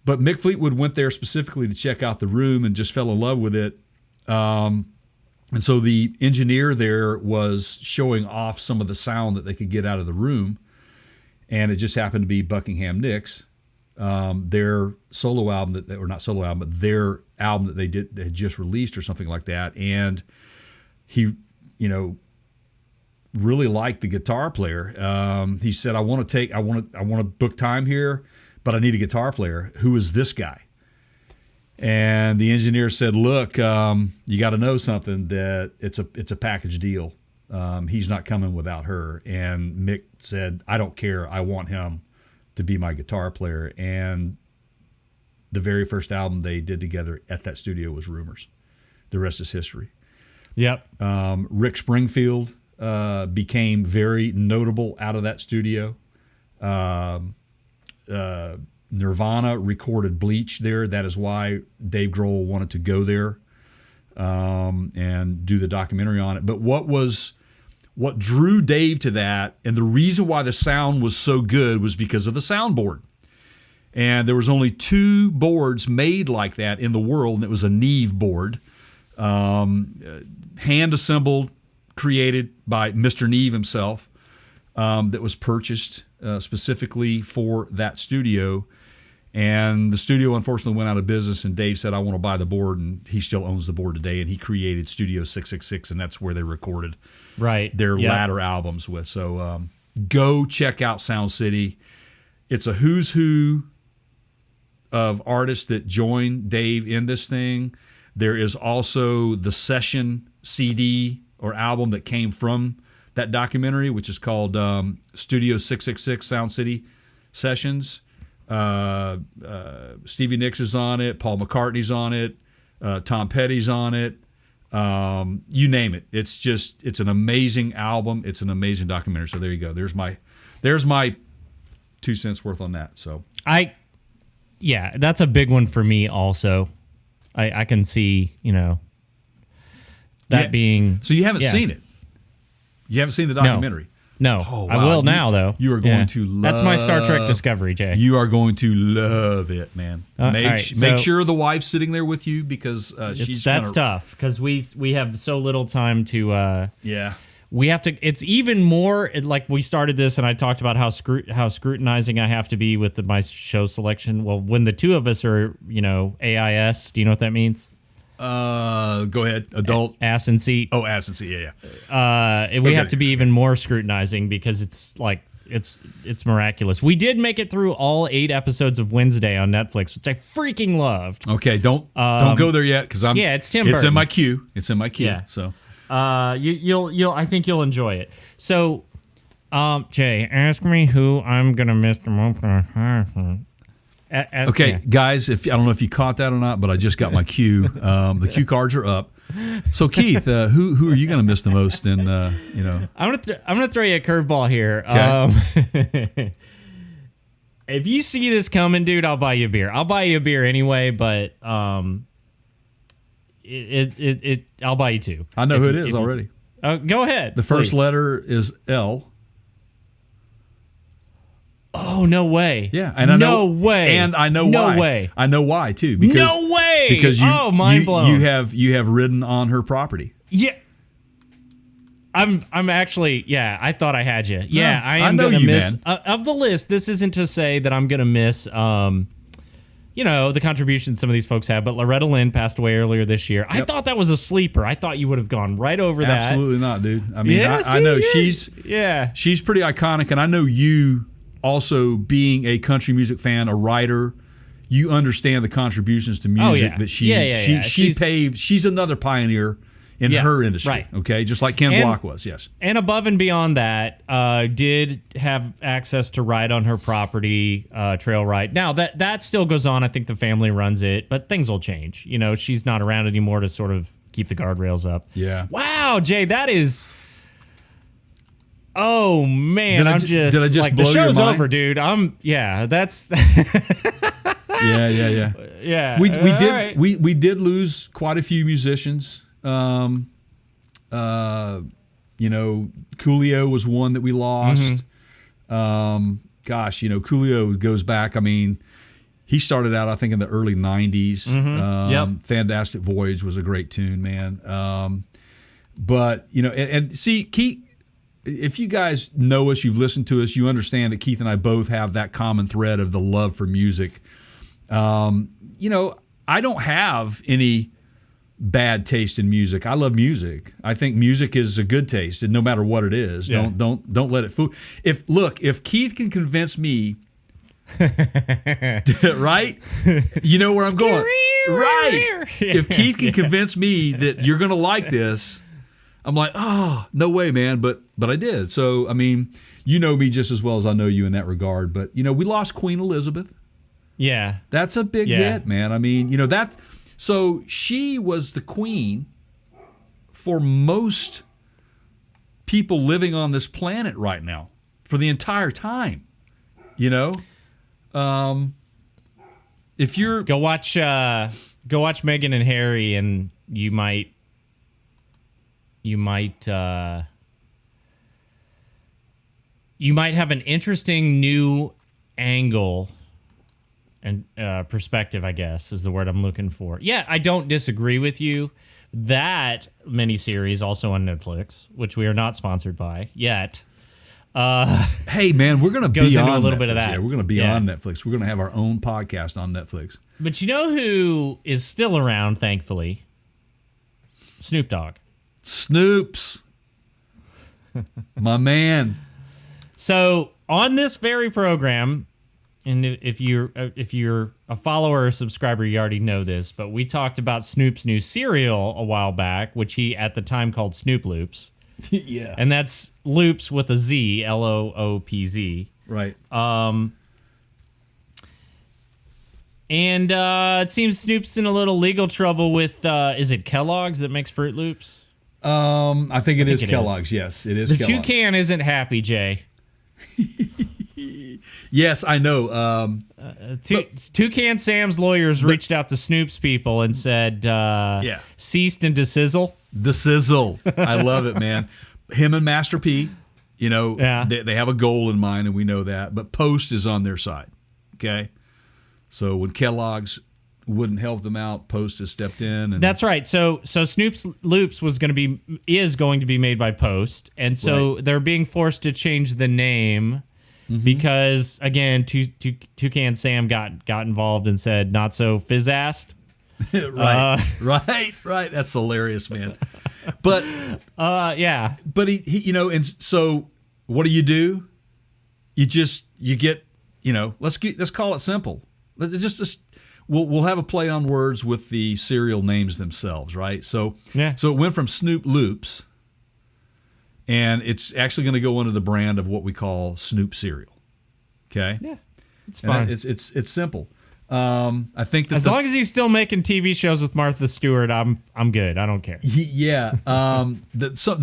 But Mick Fleetwood went there specifically to check out the room and just fell in love with it. And so the engineer there was showing off some of the sound that they could get out of the room. And it just happened to be Buckingham Nicks, their solo album, or not solo album, but their album that they had just released or something like that. And he, really liked the guitar player. He said, I want to book time here, but I need a guitar player. Who is this guy? And the engineer said, look, you got to know something, that it's a package deal. He's not coming without her. And Mick said, I don't care. I want him to be my guitar player. And the very first album they did together at that studio was Rumors. The rest is history. Yep. Rick Springfield became very notable out of that studio. Nirvana recorded Bleach there. That is why Dave Grohl wanted to go there and do the documentary on it. But what drew Dave to that, and the reason why the sound was so good, was because of the soundboard. And there was only 2 boards made like that in the world, and it was a Neve board, hand-assembled, created by Mr. Neve himself, that was purchased specifically for that studio. And the studio unfortunately went out of business, and Dave said, I want to buy the board, and he still owns the board today, and he created Studio 666, and that's where they recorded their latter albums with. So go check out Sound City. It's a who's who of artists that joined Dave in this thing. There is also the session CD or album that came from that documentary, which is called Studio 666 Sound City Sessions. Stevie Nicks is on it. Paul McCartney's on it. Tom Petty's on it. You name it. It's an amazing album. It's an amazing documentary. So there you go. There's my 2 cents worth on that. So that's a big one for me also. I can see, that being. So you haven't seen it? You haven't seen the documentary? No. Oh, wow. I will now, though. You are going to love. That's my Star Trek Discovery, Jay. You are going to love it, man. Make so, sure the wife's sitting there with you, because that's tough, because we have so little time to. We have to. It's even more like we started this, and I talked about how scrutinizing I have to be with my show selection. Well, when the 2 of us are, AIS. Do you know what that means? Go ahead. Adult ass and seat. Oh, ass and seat. Yeah. We have to be even more scrutinizing, because it's like it's miraculous. We did make it through all 8 episodes of Wednesday on Netflix, which I freaking loved. Okay, don't go there yet because I'm. Yeah, it's Tim Burton. It's in my queue. It's in my queue. Yeah. So, you'll I think you'll enjoy it. So, Jay, ask me who I'm gonna miss the most. Okay, yeah. guys, I don't know if you caught that or not, but I just got my cue. The cue cards are up. So Keith, who are you going to miss the most? And I'm gonna throw you a curveball here. Okay. If you see this coming, dude, I'll buy you a beer. I'll buy you a beer anyway, but I'll buy you 2. I know who it is already. Go ahead. The first letter is L. Oh, no way. Yeah, and I know, no way. And I know no why. No way. I know why too. Because, no way. Because mind blown. You have ridden on her property. Yeah. I'm actually, yeah, I thought I had you. Yeah, No, I am know gonna you, miss man. Of the list. This isn't to say that I'm gonna miss the contributions some of these folks have, but Loretta Lynn passed away earlier this year. Yep. I thought that was a sleeper. I thought you would have gone right over that. Absolutely not, dude. I mean, Yeah, I know she's pretty iconic, and I know you also being a country music fan, a writer, you understand the contributions to music that she paved. She's another pioneer in her industry, right. Okay, just like Ken Block was, yes. And above and beyond that, did have access to ride on her property, trail ride. Now, that still goes on. I think the family runs it, but things will change. You know, she's not around anymore to sort of keep the guardrails up. Yeah. Wow, Jay, that is... Oh, man, did I just like, blow the show's your mind? over, dude. That's... Yeah. Yeah. We did right. we did lose quite a few musicians. Coolio was one that we lost. Mm-hmm. Coolio goes back. I mean, he started out, I think, in the early 90s. Yep. Fantastic Voyage was a great tune, man. But, and see, Keith, if you guys know us, you've listened to us, you understand that Keith and I both have that common thread of the love for music. I don't have any bad taste in music. I love music. I think music is a good taste, and no matter what it is, don't let it fool. If Keith can convince me, right? You know where I'm going, right? If Keith can convince me that you're going to like this, I'm like, oh, no way, man. But I did. So I mean, you know me just as well as I know you in that regard. But we lost Queen Elizabeth. Yeah, that's a big hit, man. I mean, that. So she was the queen for most people living on this planet right now for the entire time. If you're go watch Meghan and Harry, and you might have an interesting new angle and perspective, I guess, is the word I'm looking for. Yeah, I don't disagree with you. That miniseries also on Netflix, which we are not sponsored by yet. Hey, man, we're going to be on a little Netflix. bit of that. Yeah, we're going to be on Netflix. We're going to have our own podcast on Netflix. But you know who is still around, thankfully? Snoop Dogg. Snoops. My man. So on this very program, and if you're a follower or subscriber, you already know this, but we talked about Snoop's new cereal a while back, which he at the time called Snoop Loops. Yeah. And that's Loops with a Z, Loopz. Right. And it seems Snoop's in a little legal trouble with, is it Kellogg's that makes Fruit Loops? I think it is Kellogg's. Yes, it is the Kellogg's. Toucan isn't happy, Jay. Yes, I know. Toucan Sam's lawyers reached out to Snoop's people and said, ceased and desizzle. The sizzle. I love it, man. Him and Master P, they have a goal in mind, and we know that. But Post is on their side, okay? So when Kellogg's wouldn't help them out, Post has stepped in. And that's right. So Snoop's Loops is going to be made by Post, and so they're being forced to change the name because, again, Toucan Sam got involved and said not so fizz-assed. Right. That's hilarious, man. But yeah. But he and so what do? you get, let's call it simple. We'll have a play on words with the cereal names themselves, right? So it went from Snoop Loops, and it's actually going to go under the brand of what we call Snoop cereal. Okay. Yeah, it's fine. It's simple. I think that as long as he's still making TV shows with Martha Stewart, I'm good. I don't care. The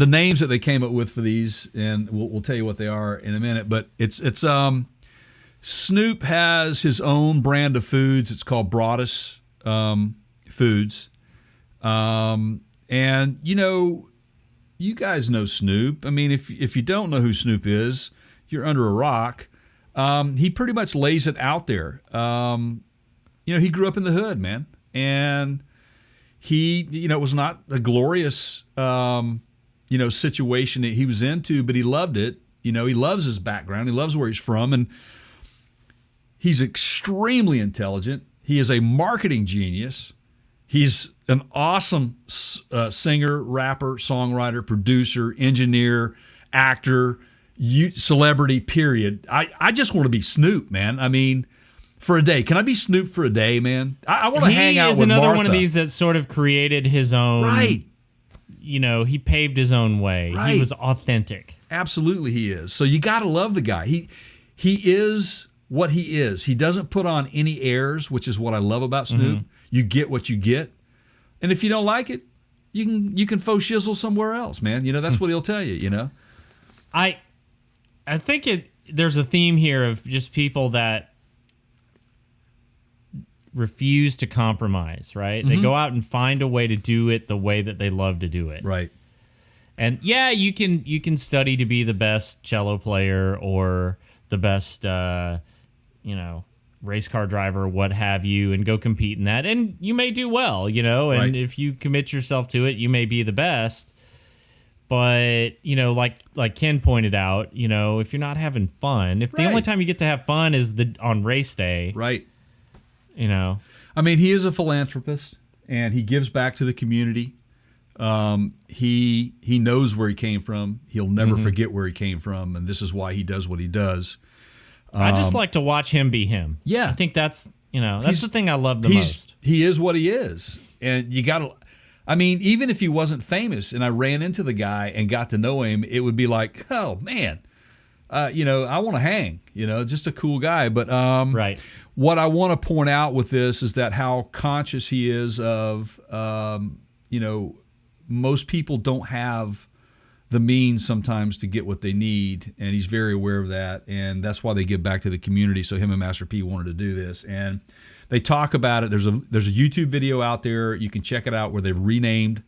names that they came up with for these, and we'll tell you what they are in a minute. But it's Snoop has his own brand of foods. It's called Broadus Foods, and you guys know Snoop. I mean, if you don't know who Snoop is, you're under a rock. He pretty much lays it out there. He grew up in the hood, man, and he, it was not a glorious, situation that he was into, but he loved it. He loves his background. He loves where he's from, and he's extremely intelligent. He is a marketing genius. He's an awesome singer, rapper, songwriter, producer, engineer, actor, celebrity, period. I just want to be Snoop, man. I mean, for a day. Can I be Snoop for a day, man? I want to hang out with Martha. He is another one of these that sort of created his own. Right. He paved his own way. Right. He was authentic. Absolutely he is. So you got to love the guy. He is what he is. He doesn't put on any airs, which is what I love about Snoop. Mm-hmm. You get what you get. And if you don't like it, you can faux shizzle somewhere else, man. That's what he'll tell you, I think there's a theme here of just people that refuse to compromise, right? Mm-hmm. They go out and find a way to do it the way that they love to do it. Right. And you can study to be the best cello player or the best race car driver, what have you, and go compete in that. And you may do well, and right. If you commit yourself to it, you may be the best. But, like Ken pointed out, if you're not having fun, if the only time you get to have fun is on race day. Right. I mean, he is a philanthropist, and he gives back to the community. He knows where he came from. He'll never forget where he came from, and this is why he does what he does. I just like to watch him be him. Yeah. I think that's the thing I love the most. He is what he is. And you got to, even if he wasn't famous and I ran into the guy and got to know him, it would be like, oh, man, I want to hang, just a cool guy. But right. What I want to point out with this is that how conscious he is of, most people don't have the means sometimes to get what they need, and he's very aware of that, and that's why they give back to the community. So him and Master P wanted to do this, and they talk about it. There's a YouTube video out there. You can check it out where they've renamed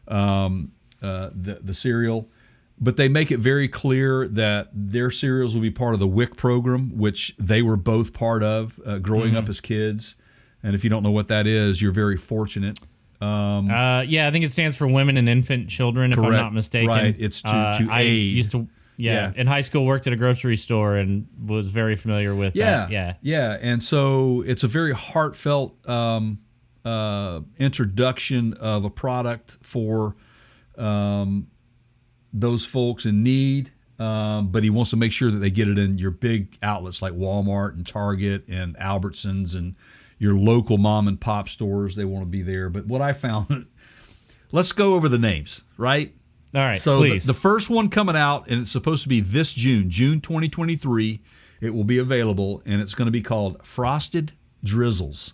the cereal, but they make it very clear that their cereals will be part of the WIC program, which they were both part of growing up as kids. And if you don't know what that is, you're very fortunate. I think it stands for Women and Infant Children, correct. If I'm not mistaken. Right, it's to aid. I used to, in high school worked at a grocery store and was very familiar with that. Yeah, and so it's a very heartfelt introduction of a product for those folks in need, but he wants to make sure that they get it in your big outlets like Walmart and Target and Albertsons and your local mom and pop stores. They want to be there. But what I found, let's go over the names, right? All right, so please. The first one coming out, and it's supposed to be this June 2023, it will be available, and it's going to be called Frosted Drizzlers.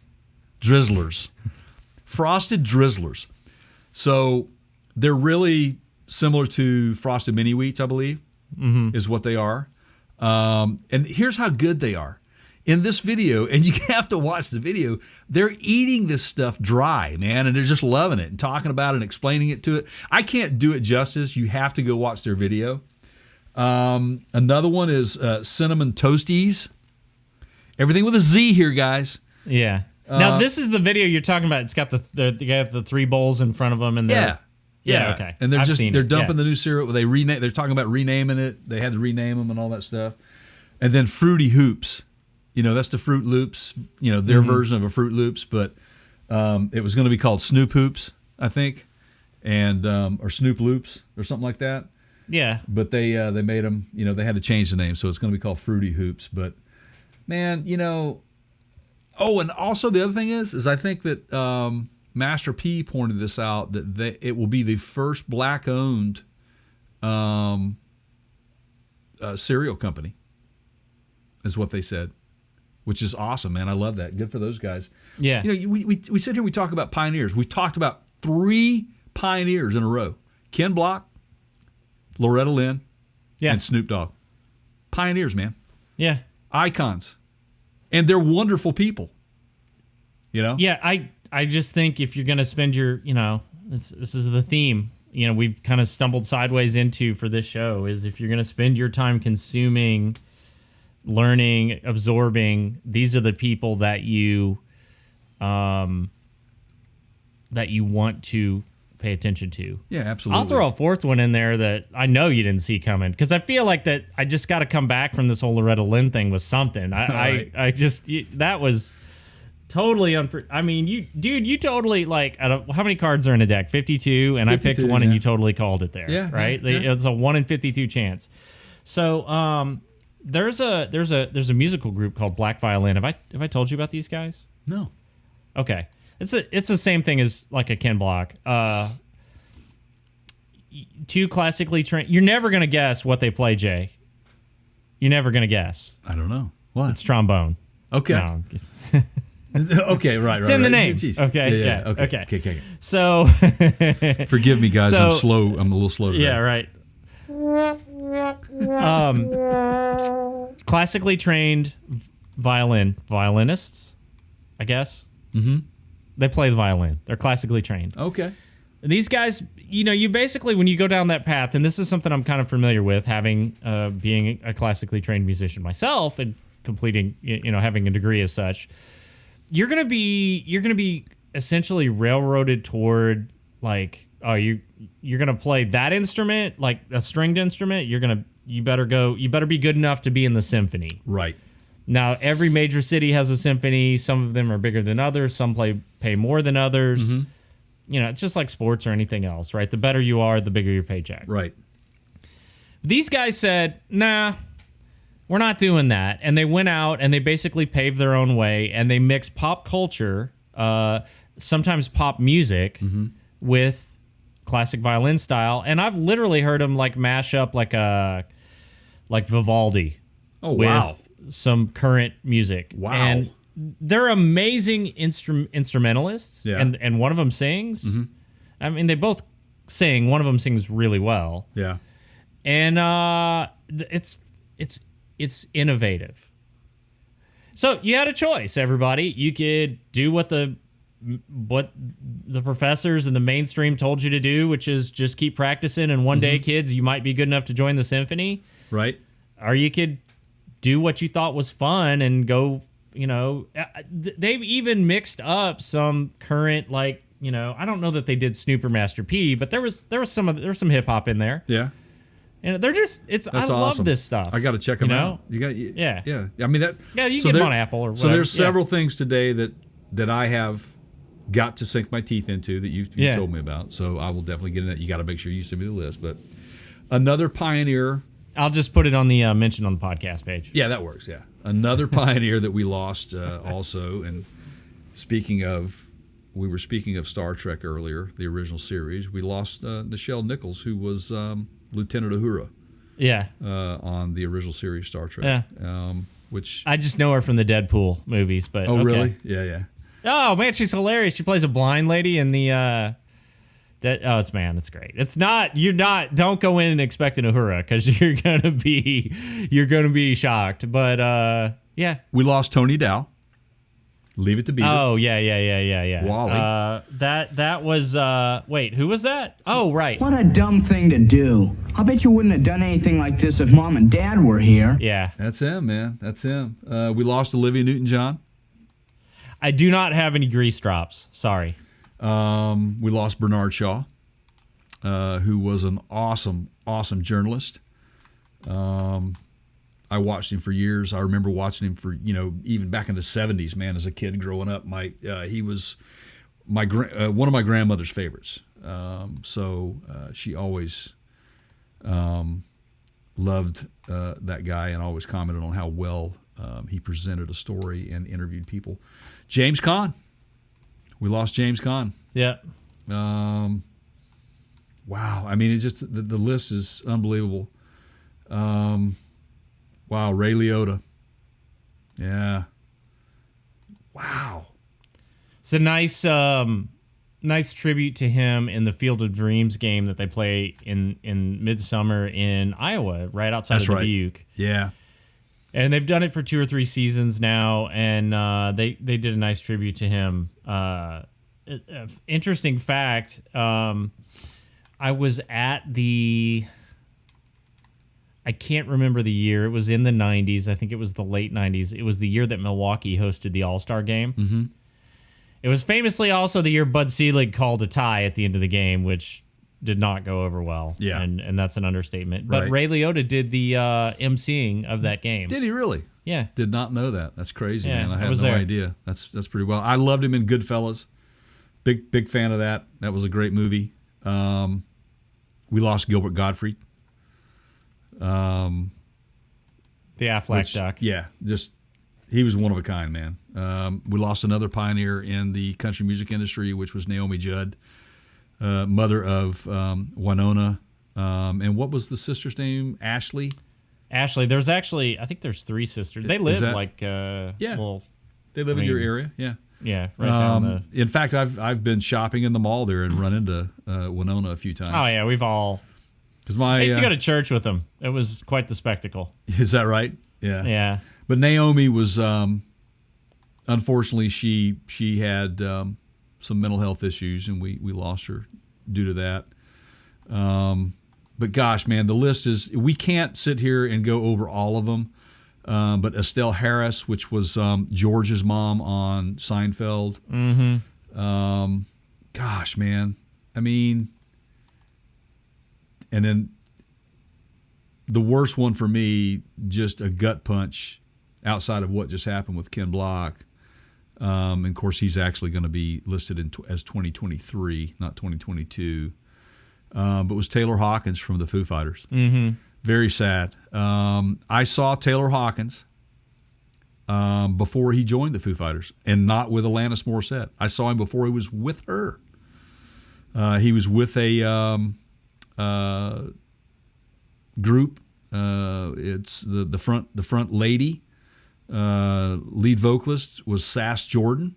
Frosted Drizzlers. So they're really similar to Frosted Mini Wheats, I believe, is what they are. And here's how good they are. In this video, and you have to watch the video, they're eating this stuff dry, man, and they're just loving it and talking about it and explaining it to it. I can't do it justice. You have to go watch their video. Another one is Cinnamon Toasties. Everything with a Z here, guys. Yeah. Now, this is the video you're talking about. It's got they have the 3 bowls in front of them. And yeah. Okay. And they're dumping the new cereal. They're talking about renaming it. They had to rename them and all that stuff. And then Fruity Hoops. That's the Fruit Loops, their version of a Fruit Loops, but it was going to be called Snoop Hoops, I think, and or Snoop Loops or something like that. Yeah. But they made them, they had to change the name, so it's going to be called Fruity Hoops. But, man, oh, and also the other thing is I think that Master P pointed this out, that it will be the first black-owned cereal company, is what they said, which is awesome, man. I love that. Good for those guys. Yeah. We sit here, we talk about pioneers. We've talked about 3 pioneers in a row. Ken Block, Loretta Lynn, and Snoop Dogg. Pioneers, man. Yeah. Icons. And they're wonderful people. Yeah, I just think if you're going to spend your, this is the theme, we've kind of stumbled sideways into for this show, is if you're going to spend your time consuming, learning, absorbing, these are the people that you want to pay attention to. Yeah, absolutely. I'll throw a fourth one in there that I know you didn't see coming, because I feel like that I just got to come back from this whole Loretta Lynn thing with something. That was totally I mean, you totally, how many cards are in a deck? 52, and 52, I picked one, and you totally called it there. Yeah, right. Yeah. It's a 1 in 52 chance. So there's a musical group called Black Violin. Have I told you about these guys? No. Okay. It's the same thing as like a Ken Block. 2 classically trained. You're never gonna guess what they play, Jay. You're never gonna guess. I don't know what. It's trombone. Okay. No. Okay. Right. It's in the name. Jeez. Okay. Yeah. Okay. So. Forgive me, guys. I'm slow. I'm a little slow today. Yeah. Right. Classically trained violinists, I guess. Mm-hmm. They play the violin. They're classically trained. Okay. And these guys, you basically, when you go down that path, and this is something I'm kind of familiar with, having being a classically trained musician myself and completing, having a degree as such, you're gonna be essentially railroaded toward you're gonna play that instrument, like a stringed instrument. You better be good enough to be in the symphony. Right. Now, every major city has a symphony. Some of them are bigger than others. Some pay more than others. Mm-hmm. It's just like sports or anything else, right? The better you are, the bigger your paycheck. Right. These guys said, nah, we're not doing that. And they went out and they basically paved their own way, and they mixed pop culture, sometimes pop music, with classic violin style. And I've literally heard them mash up like Vivaldi. Oh, wow. With some current music. Wow. And they're amazing instrumentalists. Yeah. And one of them sings. Mm-hmm. I mean, they both sing. One of them sings really well. Yeah. And it's innovative. So you had a choice, everybody. You could do what the professors and the mainstream told you to do, which is just keep practicing, and one day, kids, you might be good enough to join the symphony. Right. Or you could do what you thought was fun and go, they've even mixed up some current, I don't know that they did Snoop or Master P, but there was some hip hop in there. Yeah. And they're just, I awesome. love this stuff. I got to check them out. Yeah. I mean that. Yeah, you can get them on Apple or whatever. So there's several things today that I have got to sink my teeth into that you told me about. So I will definitely get in that. You got to make sure you send me the list. But another pioneer. I'll just put it on the mention on the podcast page. Yeah, that works. Yeah, another pioneer that we lost also. And we were speaking of Star Trek earlier, the original series. We lost Nichelle Nichols, who was Lieutenant Uhura. Yeah. On the original series Star Trek. Yeah. Which I just know her from the Deadpool movies, but oh, okay. Really? Yeah. Oh man, she's hilarious. She plays a blind lady in the. It's great. Don't go in expecting Uhura, because you're gonna be shocked. But yeah, we lost Tony Dow. Leave It to Beaver. Oh yeah. Wally. That was wait, who was that? Oh right. What a dumb thing to do. I bet you wouldn't have done anything like this if Mom and Dad were here. Yeah. That's him, man. That's him. We lost Olivia Newton-John. I do not have any grease drops. Sorry. We lost Bernard Shaw, who was an awesome journalist. I watched him for years. I remember watching him for, even back in the 70s, man, as a kid growing up. He was one of my grandmother's favorites. So she always Loved that guy and always commented on how well he presented a story and interviewed people. James Caan. We lost James Caan. Yeah. Wow. I mean, it's just the list is unbelievable. Wow. Ray Liotta. Yeah. Wow. It's a nice tribute to him in the Field of Dreams game that they play in midsummer in Iowa, right outside of Dubuque. Yeah. And they've done it for 2 or 3 seasons now, and they did a nice tribute to him. Interesting fact, I was at I can't remember the year. It was in the 90s. I think it was the late 90s. It was the year that Milwaukee hosted the All-Star game. Mm-hmm. It was famously also the year Bud Selig called a tie at the end of the game, which did not go over well. Yeah. And that's an understatement. But Right. Ray Liotta did the emceeing of that game. Did he really? Yeah. Did not know that. That's crazy, Yeah, man. I I had was no there. idea. That's pretty well. I loved him in Goodfellas. Big fan of that. That was a great movie. We lost Gilbert Gottfried. The Aflac Duck. Yeah, just he was one of a kind, man. We lost another pioneer in the country music industry, which was Naomi Judd, mother of Winona. And what was the sister's name? Ashley? Ashley, there's actually, I think there's 3 sisters. They live Yeah. well, They live in your area, yeah. yeah, right down the. In fact, I've been shopping in the mall there and run into Winona a few times. Oh yeah, we've all. Because I used to go to church with them. It was quite the spectacle. is that right? Yeah. Yeah. But Naomi was, unfortunately, she had some mental health issues, and we lost her due to that. But gosh, man, the list is, we can't sit here and go over all of them. But Estelle Harris, which was George's mom on Seinfeld. Mm-hmm. Gosh, man. I mean, and then the worst one for me, just a gut punch outside of what just happened with Ken Block. And of course, he's actually going to be listed as 2023, not 2022. But was Taylor Hawkins from the Foo Fighters. Mm-hmm. Very sad. I saw Taylor Hawkins before he joined the Foo Fighters, and not with Alanis Morissette. I saw him before he was with her. He was with a group. It's the front lady. Lead vocalist was Sass Jordan.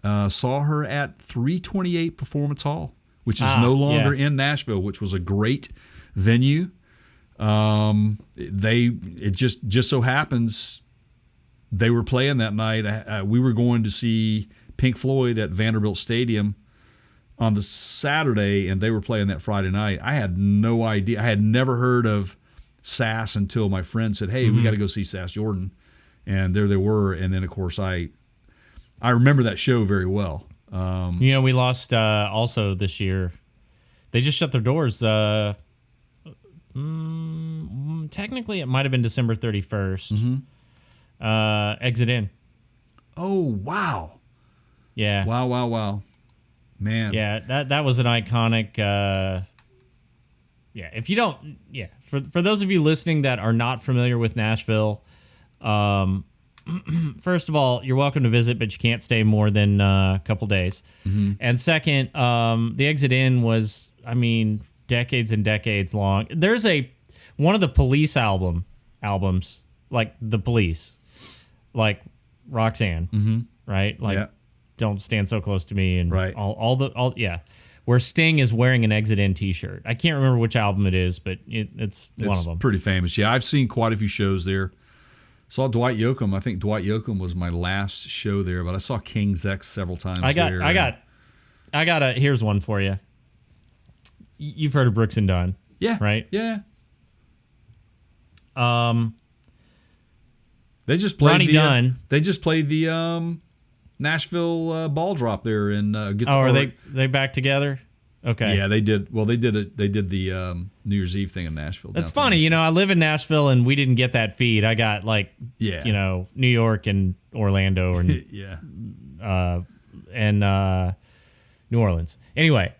Saw her at 328 Performance Hall, which is no longer in Nashville, which was a great venue. It just so happens they were playing that night. We were going to see Pink Floyd at Vanderbilt Stadium on the Saturday, and they were playing that Friday night. I had no idea. I had never heard of Sass until my friend said, "Hey, we got to go see Sass Jordan," and there they were. And then, of course, I remember that show very well. We lost also this year. They just shut their doors. Technically, it might have been December 31st. Mm-hmm. Exit In. Oh, wow. Yeah. Wow. Man. Yeah, that was an iconic. If you don't, for those of you listening that are not familiar with Nashville, first of all, you're welcome to visit, but you can't stay more than a couple days. Mm-hmm. And second, the Exit In was, decades and decades long. There's one of the Police albums, like the Police, like Roxanne, right? Like Don't Stand So Close to Me, and all where Sting is wearing an Exit In t-shirt. I can't remember which album it is, but it's one of them. Pretty famous. Yeah, I've seen quite a few shows there. Saw Dwight Yoakam. I think Dwight Yoakam was my last show there, but I saw King's X several times there. I got here's one for you. You've heard of Brooks and Dunn. Yeah. Right? Yeah. They just played Ronnie Dunn. They just played the Nashville ball drop there in guitar. Oh, are they back together? Okay. Yeah, they did. Well, they did the New Year's Eve thing in Nashville. That's funny. I live in Nashville and we didn't get that feed. I got New York and Orlando and and New Orleans. Anyway,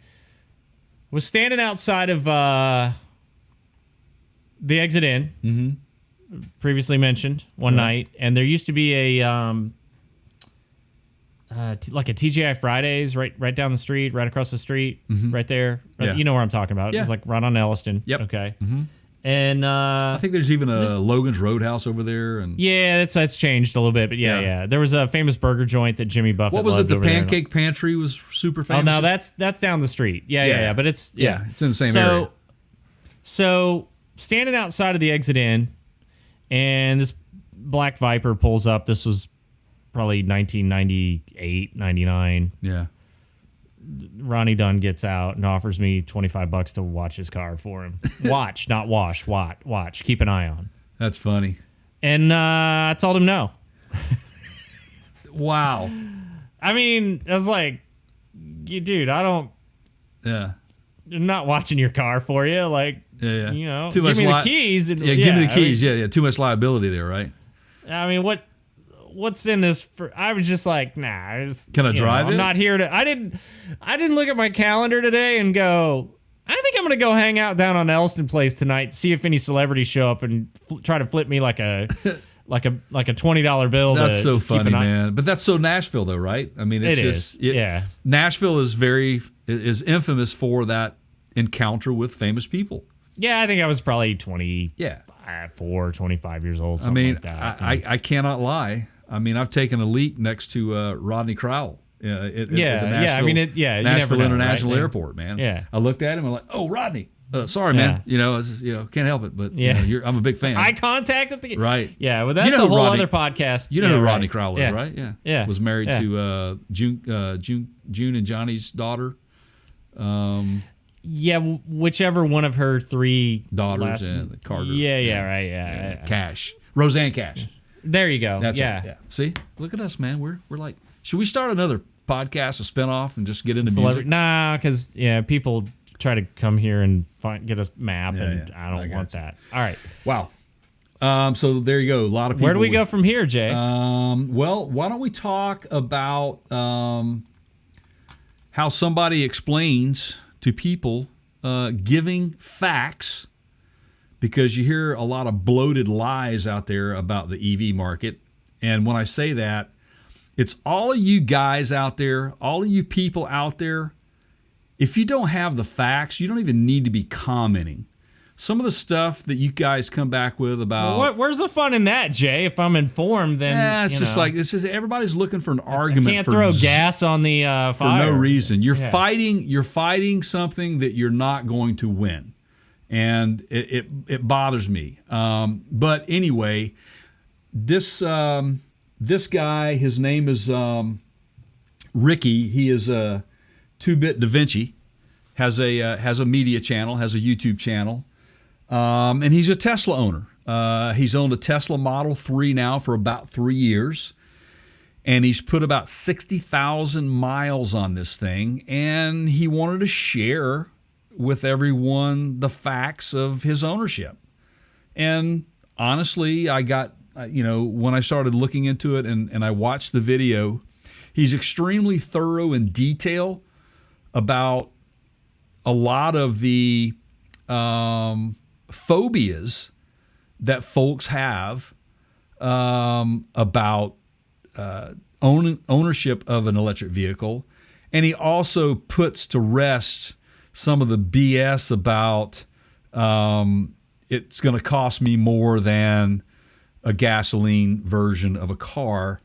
was standing outside of the Exit Inn, previously mentioned one night, and there used to be a like a TGI Fridays right down the street, right across the street, right there. Yeah. You know where I'm talking about. Yeah. It was like right on Elliston. Yep. Okay. And I think there's even a Logan's Roadhouse over there. And yeah, that's changed a little bit, but yeah. There was a famous burger joint that Jimmy Buffett what was loved it? The over there. Pancake Pantry was super famous. Oh no, that's down the street. Yeah. But it's it's in the same area. So standing outside of the Exit Inn, and this black Viper pulls up. This was probably 1998, 99. Yeah. Ronnie Dunn gets out and offers me $25 to watch his car for him. Watch, not wash. Watch. Keep an eye on. That's funny. And I told him no. Wow. I mean, I was like, dude, I'm not watching your car for you. Like, Yeah. you know, Too give much me the keys. And, give me the keys. Too much liability there, right? I mean, what's in this for? I was just like, nah. Can I drive it? I'm not here to. I didn't look at my calendar today and go, I think I'm gonna go hang out down on Elliston Place tonight, see if any celebrities show up and try to flip me like a $20 bill. That's so funny, man. But that's so Nashville, though, right? I mean, it's yeah. Nashville is infamous for that encounter with famous people. Yeah, I think I was probably 25 years old. I mean, like that. I cannot lie. I mean, I've taken a leak next to Rodney Crowell. At the Nashville, I mean, you Nashville never know, International right? Airport, man. Yeah. I looked at him and I'm like, oh, Rodney. Sorry, man. You know, can't help it, but I'm a big fan. Eye contact at the right. Yeah, well, that's a whole other podcast. You know who Rodney Crowell is, right? Yeah. Was married to June and Johnny's daughter. Whichever one of her three daughters and Carter. Right. Cash. Roseanne Cash. There you go. That's it. See, look at us, man. We're like, should we start another podcast, a spinoff, and just get into music? Nah, because people try to come here and get a map, and I don't want that. All right. Wow. So there you go. A lot of people. Where do we go from here, Jay? Well, why don't we talk about how somebody explains to people giving facts, because you hear a lot of bloated lies out there about the EV market. And when I say that, it's all of you guys out there, all of you people out there, if you don't have the facts, you don't even need to be commenting. Some of the stuff that you guys come back with about... Well, where's the fun in that, Jay? If I'm informed, then... it's just everybody's looking for an argument. You can't throw gas on the fire. For no reason. You're fighting something that you're not going to win. And it bothers me. But anyway, this guy, his name is Ricky. He is a 2-Bit Da Vinci, has a media channel, has a YouTube channel, and he's a Tesla owner. He's owned a Tesla Model 3 now for about 3 years, and he's put about 60,000 miles on this thing, and he wanted to share with everyone the facts of his ownership. And honestly, I got, when I started looking into it and I watched the video, he's extremely thorough in detail about a lot of the phobias that folks have about ownership of an electric vehicle. And he also puts to rest some of the BS about it's going to cost me more than a gasoline version of a car.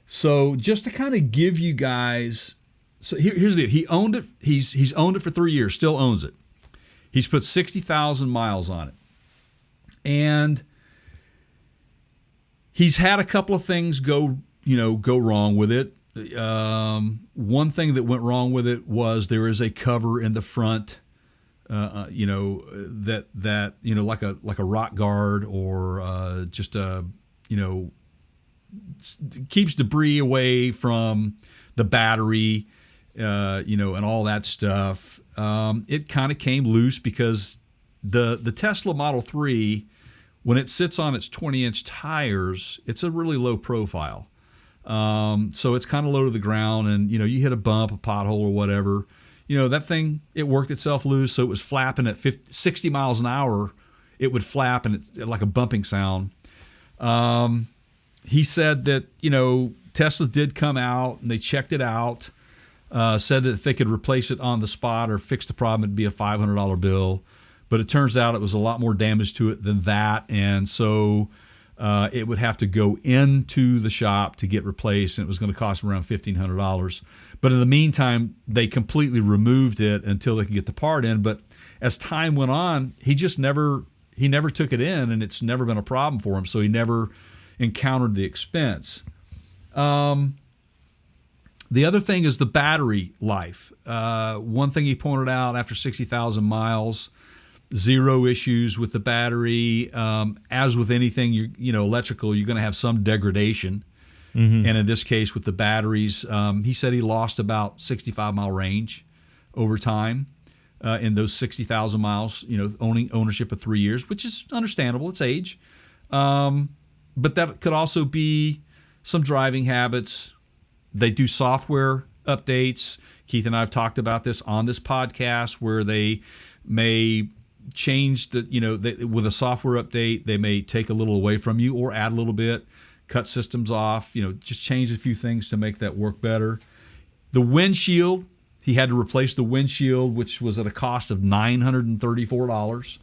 So just to kind of give you guys, so here's the deal. He owned it. He's owned it for 3 years. Still owns it. He's put 60,000 miles on it, and he's had a couple of things go wrong with it. One thing that went wrong with it was there is a cover in the front, like a rock guard or just keeps debris away from the battery, and all that stuff. It kind of came loose because the Tesla Model 3, when it sits on its 20-inch tires, it's a really low profile. So it's kind of low to the ground, and you hit a bump, a pothole, or whatever. That thing, it worked itself loose, so it was flapping at 60 miles an hour it would flap and like a bumping sound. He said that, Tesla did come out and they checked it out, said that if they could replace it on the spot or fix the problem, it'd be a $500 bill. But it turns out it was a lot more damage to it than that. And so it would have to go into the shop to get replaced, and it was going to cost them around $1,500. But in the meantime, they completely removed it until they could get the part in. But as time went on, he never took it in, and it's never been a problem for him. So he never encountered the expense. The other thing is the battery life. One thing he pointed out, after 60,000 miles, 0 issues with the battery. As with anything, electrical, you're going to have some degradation. Mm-hmm. And in this case, with the batteries, he said he lost about 65-mile range over time in those 60,000 miles. Ownership of 3 years, which is understandable. It's age, but that could also be some driving habits. They do software updates. Keith and I have talked about this on this podcast, where they may change with a software update, they may take a little away from you or add a little bit, cut systems off, just change a few things to make that work better. The windshield, he had to replace the windshield, which was at a cost of $934.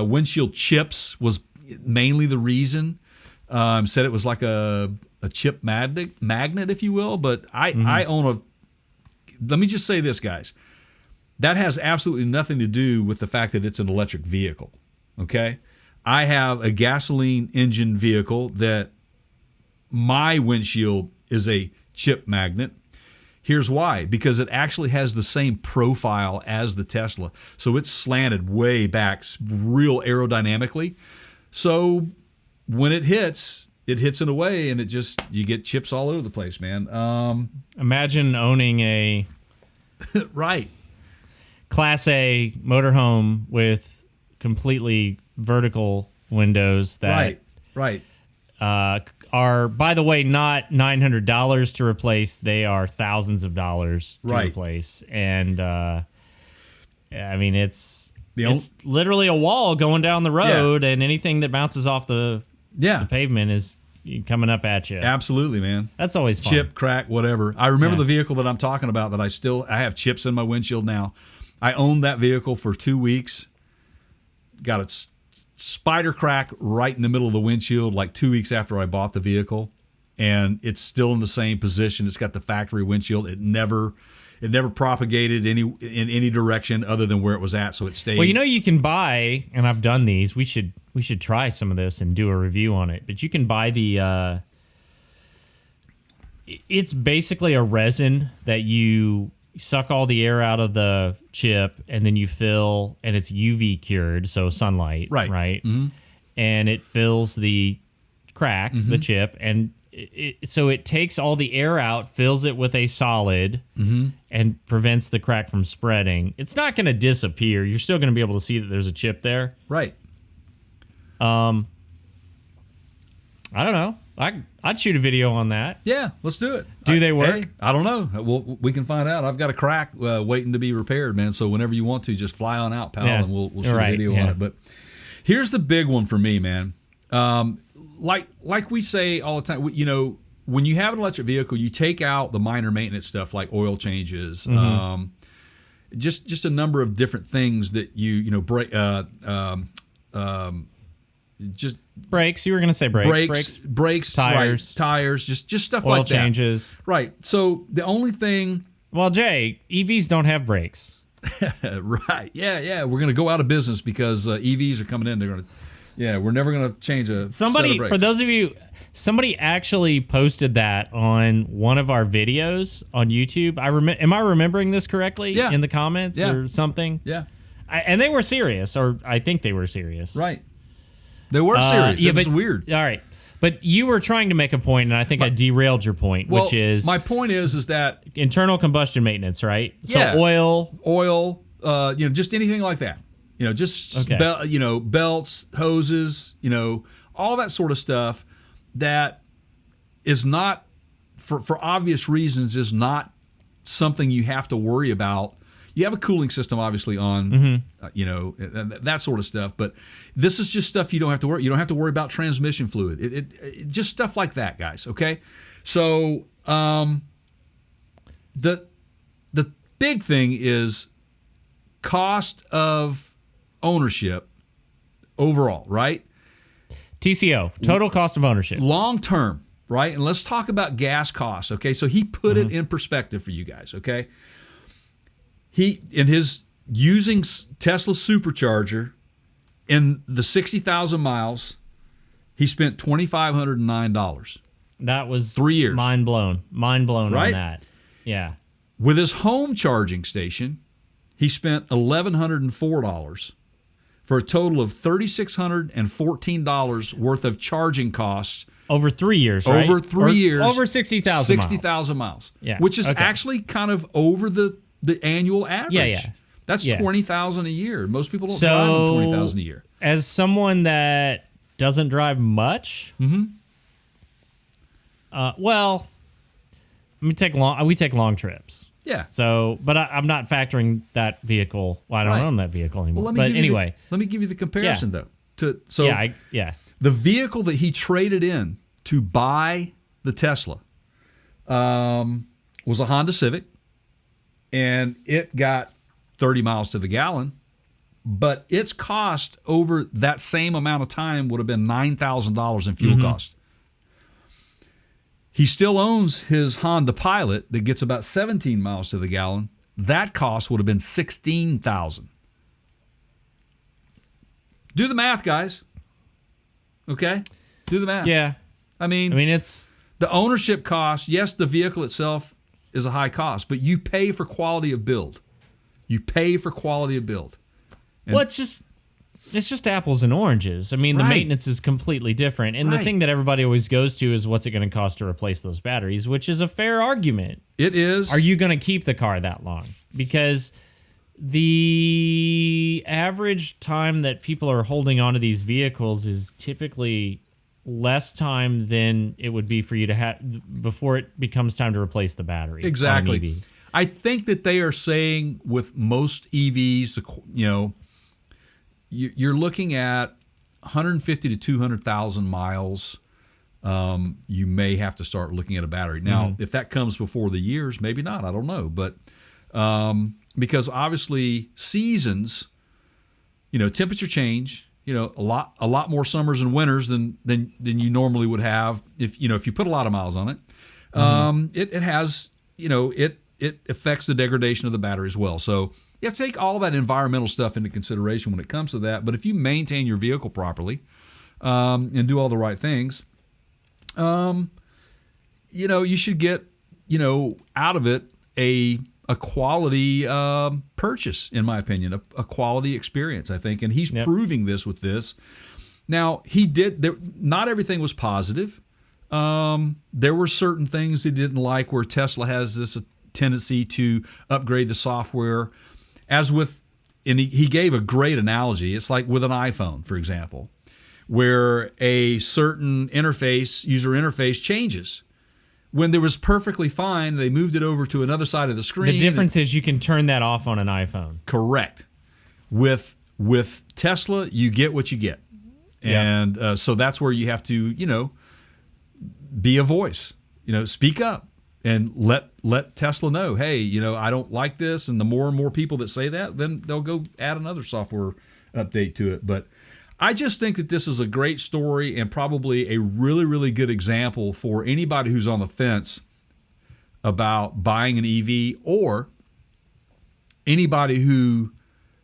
Windshield chips was mainly the reason. Said it was like a chip magnet, if you will. But I own let me just say this, guys. That has absolutely nothing to do with the fact that it's an electric vehicle, okay? I have a gasoline engine vehicle that my windshield is a chip magnet. Here's why. Because it actually has the same profile as the Tesla. So it's slanted way back, real aerodynamically. So when it hits in a way, and you get chips all over the place, man. Imagine owning a... right. Class A motorhome with completely vertical windows that right. Are, by the way, not $900 to replace. They are thousands of dollars to replace. And it's literally a wall going down the road, and anything that bounces off the pavement is coming up at you. Absolutely, man. That's always fun. Chip, crack, whatever. I remember the vehicle that I'm talking about that I have chips in my windshield now. I owned that vehicle for 2 weeks. Got a spider crack right in the middle of the windshield like 2 weeks after I bought the vehicle, and it's still in the same position. It's got the factory windshield. It never propagated in any direction other than where it was at, so it stayed. Well, you can buy, and I've done these. We should try some of this and do a review on it. But you can buy the. It's basically a resin that you suck all the air out of the chip, and then you fill, and it's UV cured, so sunlight, right? Mm-hmm. And it fills the crack, the chip, and so it takes all the air out, fills it with a solid, and prevents the crack from spreading. It's not going to disappear. You're still going to be able to see that there's a chip there. Right. I don't know. I'd shoot a video on that. Yeah, let's do it. Do they work? Hey, I don't know. We can find out. I've got a crack waiting to be repaired, man. So whenever you want to, just fly on out, pal, and we'll shoot a video on it. But here's the big one for me, man. Like we say all the time, when you have an electric vehicle, you take out the minor maintenance stuff like oil changes, just a number of different things that break. Just brakes. You were going to say brakes. Brakes, tires, right, tires, just stuff oil like that. Oil changes. Right. So the only thing. Well, Jay, EVs don't have brakes. Right. Yeah. We're going to go out of business because EVs are coming in. They're going to. Yeah, we're never going to change a. Somebody, set of brakes. For those of you, somebody actually posted that on one of our videos on YouTube. Am I remembering this correctly? Yeah. In the comments or something. Yeah. And they were serious, or I think they were serious. Right. They were serious. It was weird. All right. But you were trying to make a point, and I think I derailed your point, which is... My point is that... internal combustion maintenance, right? Yeah. So oil, just anything like that. Just belts, hoses, all that sort of stuff that is not, for obvious reasons, is not something you have to worry about. You have a cooling system, obviously, on, that sort of stuff. But this is just stuff you don't have to worry. You don't have to worry about transmission fluid. It just stuff like that, guys. Okay, so the big thing is cost of ownership overall, right? TCO, total cost of ownership, long term, right? And let's talk about gas costs. Okay, so he put it in perspective for you guys. Okay. He, in his using Tesla supercharger in the 60,000 miles, he spent $2,509. That was 3 years. Mind blown right? On that. Yeah. With his home charging station, he spent $1,104 for a total of $3,614 worth of charging costs. Over 3 years, right? Over 3 years. Over 60,000 miles. 60,000 miles. Yeah. Which is actually kind of over the annual average. Yeah. That's $20,000 a year. Most people don't drive on $20,000 a year. As someone that doesn't drive much, well, we take long trips. Yeah. So, but I'm not factoring that vehicle. Well, I don't own that vehicle anymore. Well, let me give you the comparison though. The vehicle that he traded in to buy the Tesla was a Honda Civic, and it got 30 miles to the gallon, but its cost over that same amount of time would have been $9,000 in fuel cost. He still owns his Honda Pilot that gets about 17 miles to the gallon. That cost would have been $16,000. Do the math, guys. Okay? Do the math. Yeah. I mean, it's the ownership cost. Yes, the vehicle itself is a high cost, but you pay for quality of build. And well, it's just apples and oranges. I mean, the maintenance is completely different. And the thing that everybody always goes to is what's it going to cost to replace those batteries, which is a fair argument. It is. Are you going to keep the car that long? Because the average time that people are holding onto these vehicles is typically less time than it would be for you to have before it becomes time to replace the battery. Exactly. I think that they are saying with most EVs, you're looking at 150 to 200,000 miles. You may have to start looking at a battery. Now, if that comes before the years, maybe not. I don't know. But because obviously seasons, temperature change, a lot more summers and winters than you normally would have if you put a lot of miles on it. It has, it affects the degradation of the battery as well. So you have to take all that environmental stuff into consideration when it comes to that. But if you maintain your vehicle properly and do all the right things, you should get, out of it a quality purchase, in my opinion, a quality experience, I think. And he's proving this with this. Now, not everything was positive. There were certain things he didn't like where Tesla has this tendency to upgrade the software. And he gave a great analogy. It's like with an iPhone, for example, where a certain user interface changes. When there was perfectly fine, they moved it over to another side of the screen. The difference is you can turn that off on an iPhone. Correct. With Tesla, you get what you get. And so that's where you have to, be a voice, speak up and let Tesla know, hey, I don't like this. And the more and more people that say that, then they'll go add another software update to it. But I just think that this is a great story and probably a really, really good example for anybody who's on the fence about buying an EV, or anybody who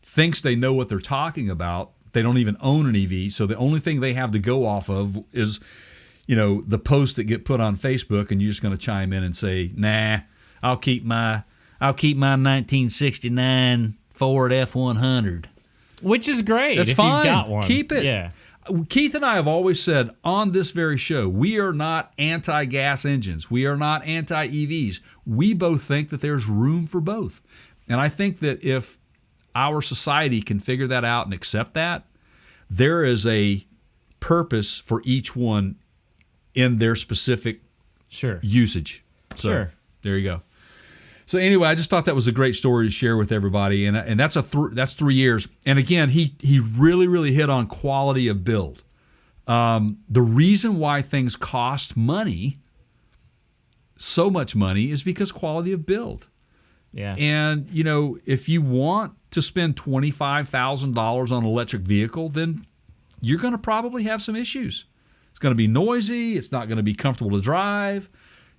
thinks they know what they're talking about. They don't even own an EV, so the only thing they have to go off of is, the posts that get put on Facebook, and you're just going to chime in and say, "Nah, I'll keep my 1969 Ford F100." Which is great. That's fine. You've got one. Keep it. Yeah. Keith and I have always said on this very show, we are not anti-gas engines. We are not anti-EVs. We both think that there's room for both. And I think that if our society can figure that out and accept that, there is a purpose for each one in their specific usage. So, there you go. So anyway, I just thought that was a great story to share with everybody, and that's that's 3 years. And again, he really hit on quality of build. The reason why things cost money, so much money, is because quality of build. Yeah. And if you want to spend $25,000 on an electric vehicle, then you're going to probably have some issues. It's going to be noisy. It's not going to be comfortable to drive.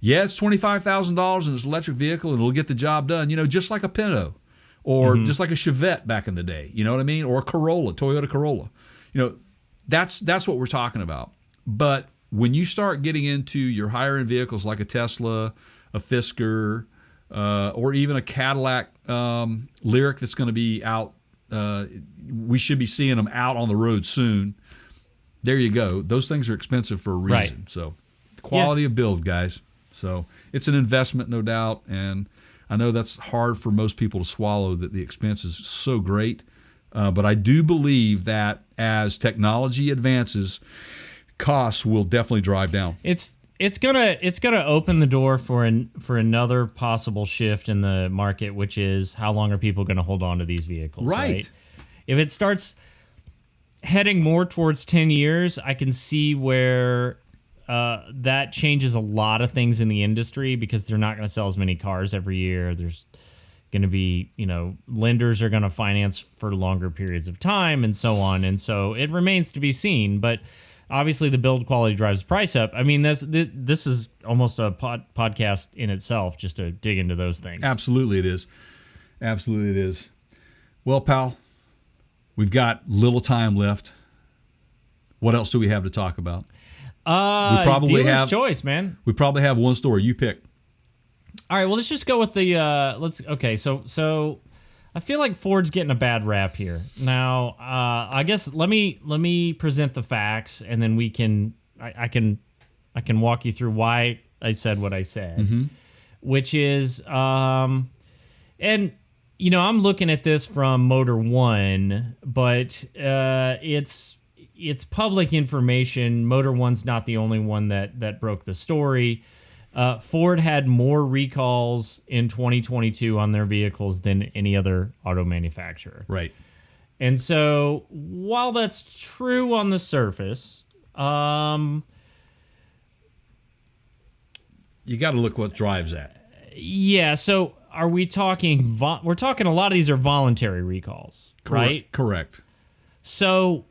Yeah, it's $25,000 in this electric vehicle, and it'll get the job done, just like a Pinto or just like a Chevette back in the day, you know what I mean? Or a Corolla, Toyota Corolla. That's what we're talking about. But when you start getting into your higher-end vehicles like a Tesla, a Fisker, or even a Cadillac Lyriq that's going to be out, we should be seeing them out on the road soon. There you go. Those things are expensive for a reason. Right. So quality of build, guys. So it's an investment, no doubt, and I know that's hard for most people to swallow, that the expense is so great. But I do believe that as technology advances, costs will definitely drive down. It's gonna open the door for another possible shift in the market, which is how long are people going to hold on to these vehicles? Right. If it starts heading more towards 10 years, I can see where that changes a lot of things in the industry, because they're not going to sell as many cars every year. There's going to be, lenders are going to finance for longer periods of time and so on. And so it remains to be seen. But obviously the build quality drives the price up. I mean, this is almost a podcast in itself, just to dig into those things. Absolutely it is. Absolutely it is. Well, pal, we've got little time left. What else do we have to talk about? We probably have choice, man. We probably have one story. You pick. All right, well, let's just go with the okay, so I feel like Ford's getting a bad rap here. Now, I guess let me present the facts, and then I can walk you through why I said what I said. Which is and I'm looking at this from Motor One, but it's public information. Motor One's not the only one that broke the story. Ford had more recalls in 2022 on their vehicles than any other auto manufacturer. Right. And so while that's true on the surface, you got to look what drives that. Yeah. So are we talking? We're talking a lot of these are voluntary recalls, right? Correct. So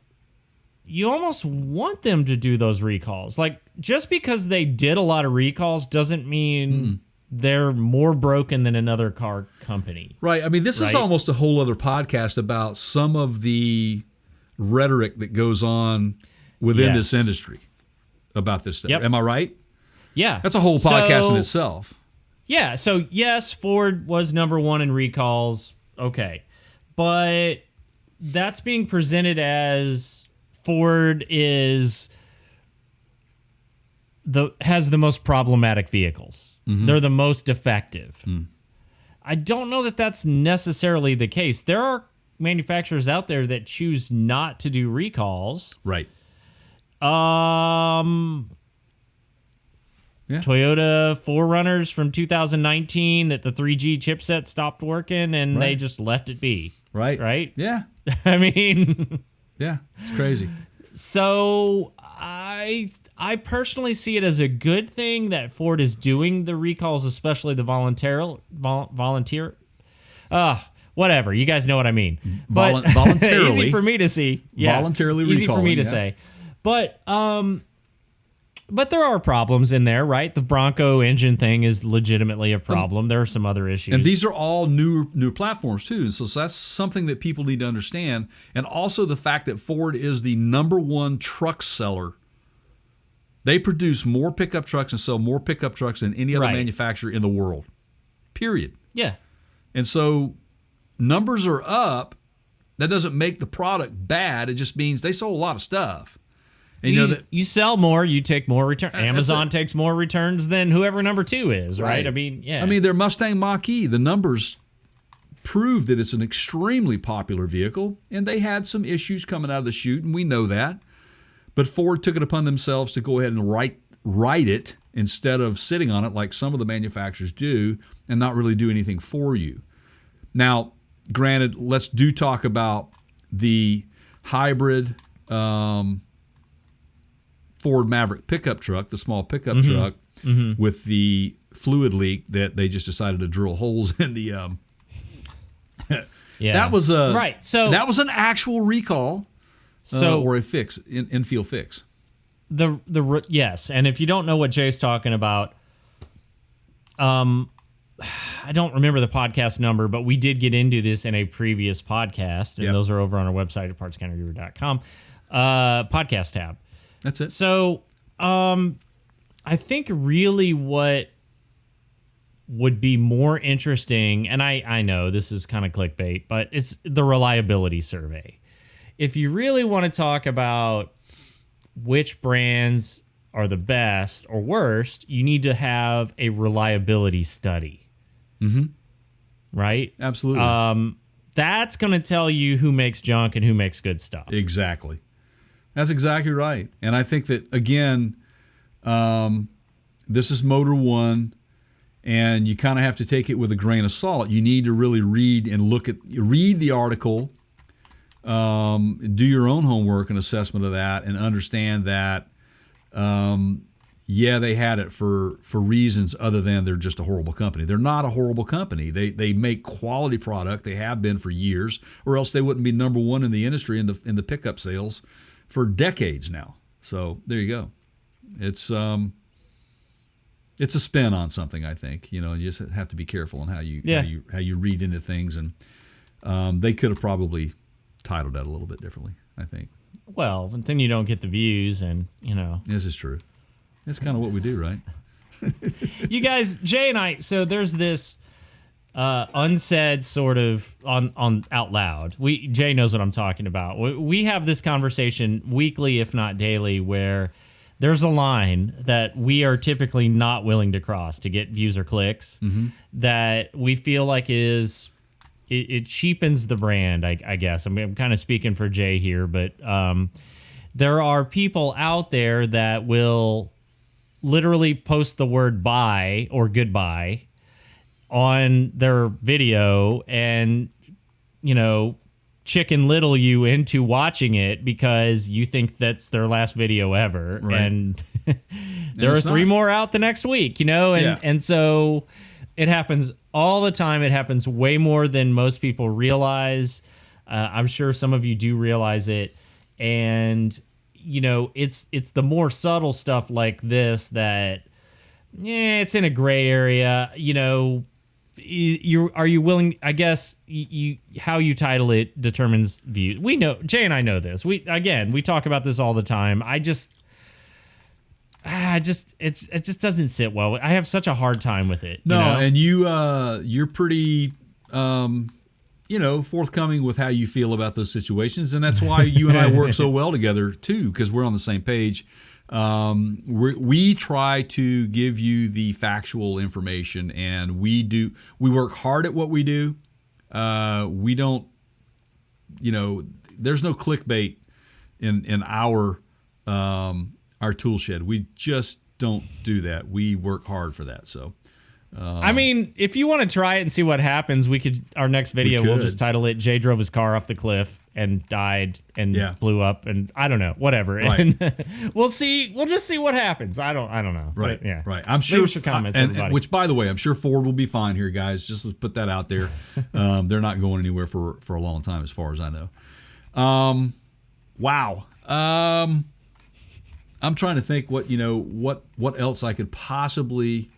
you almost want them to do those recalls. Like, just because they did a lot of recalls doesn't mean they're more broken than another car company. Right. I mean, this is almost a whole other podcast about some of the rhetoric that goes on within this industry about this stuff. Yep. Am I right? Yeah. That's a whole podcast in itself. Yeah. So, yes, Ford was number one in recalls. Okay. But that's being presented as Ford has the most problematic vehicles. They're the most defective. I don't know that that's necessarily the case. There are manufacturers out there that choose not to do recalls. Right. Toyota 4Runners from 2019 that the 3G chipset stopped working and they just left it be. Right. Right? Yeah. I mean... Yeah, it's crazy. So I personally see it as a good thing that Ford is doing the recalls, especially the volunteer. Whatever. You guys know what I mean. Voluntarily. Easy for me to see. Yeah. Voluntarily easy for me to say. But there are problems in there, right? The Bronco engine thing is legitimately a problem. There are some other issues. And these are all new platforms, too. So that's something that people need to understand. And also the fact that Ford is the number one truck seller. They produce more pickup trucks and sell more pickup trucks than any other manufacturer in the world. Period. Yeah. And so numbers are up. That doesn't make the product bad. It just means they sold a lot of stuff. And you sell more, you take more returns. Amazon takes more returns than whoever number two is, right? I mean, yeah. I mean, their Mustang Mach-E, the numbers prove that it's an extremely popular vehicle, and they had some issues coming out of the chute, and we know that. But Ford took it upon themselves to go ahead and right it instead of sitting on it like some of the manufacturers do and not really do anything for you. Now, granted, let's talk about the hybrid Ford Maverick pickup truck, the small pickup truck with the fluid leak that they just decided to drill holes in the that was that was an actual recall or a fix, infield fix. Yes, and if you don't know what Jay's talking about, I don't remember the podcast number, but we did get into this in a previous podcast, and those are over on our website at partscounterguru.com, podcast tab. That's it. So I think really what would be more interesting, and I know this is kind of clickbait, but it's the reliability survey. If you really want to talk about which brands are the best or worst, you need to have a reliability study. Right? Absolutely. That's going to tell you who makes junk and who makes good stuff. Exactly. That's exactly right. And I think that, again, this is Motor One, and you kind of have to take it with a grain of salt. You need to really read the article, do your own homework and assessment of that, and understand that, they had it for reasons other than they're just a horrible company. They're not a horrible company. They make quality product. They have been for years, or else they wouldn't be number one in the industry in the pickup sales for decades now. So there you go. It's a spin on something, I think. You just have to be careful on how you read into things, and they could have probably titled that a little bit differently, I think. Well, but then you don't get the views, and This is true. It's kind of what we do, right? You guys, Jay and I, so there's this unsaid sort of on out loud. Jay knows what I'm talking about. We have this conversation weekly, if not daily, where there's a line that we are typically not willing to cross to get views or clicks that we feel like it cheapens the brand, I guess. I'm kind of speaking for Jay here, but there are people out there that will literally post the word bye or goodbye on their video and, Chicken Little you into watching it because you think that's their last video ever. Right. And there are 3 more out the next week, and so it happens all the time. It happens way more than most people realize. I'm sure some of you do realize it. And it's the more subtle stuff like this that, it's in a gray area. Are you willing? I guess how you title it determines views. We know, Jay and I know this. We talk about this all the time. It just doesn't sit well. I have such a hard time with it. No, and you're pretty forthcoming with how you feel about those situations, and that's why you and I work so well together too, because we're on the same page. We try to give you the factual information, and we work hard at what we do. We don't, there's no clickbait in our tool shed. We just don't do that. We work hard for that. So. If you want to try it and see what happens, our next video, we'll just title it "Jay drove his car off the cliff and died and blew up," and I don't know, whatever. Right. And we'll see. We'll just see what happens. I don't know. Right. But, yeah. Right. I'm sure. Leave your comments, everybody. Which, by the way, I'm sure Ford will be fine here, guys. Just let's put that out there. They're not going anywhere for a long time, as far as I know. Wow. I'm trying to think what else I could possibly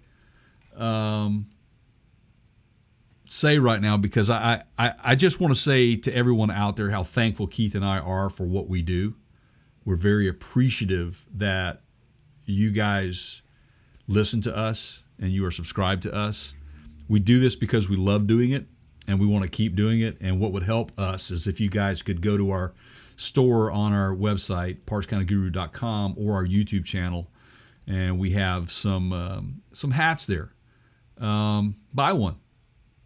say right now, because I just want to say to everyone out there how thankful Keith and I are for what we do. We're very appreciative that you guys listen to us and you are subscribed to us. We do this because we love doing it and we want to keep doing it. And what would help us is if you guys could go to our store on our website, partscounterguru.com, or our YouTube channel, and we have some hats there. Buy one.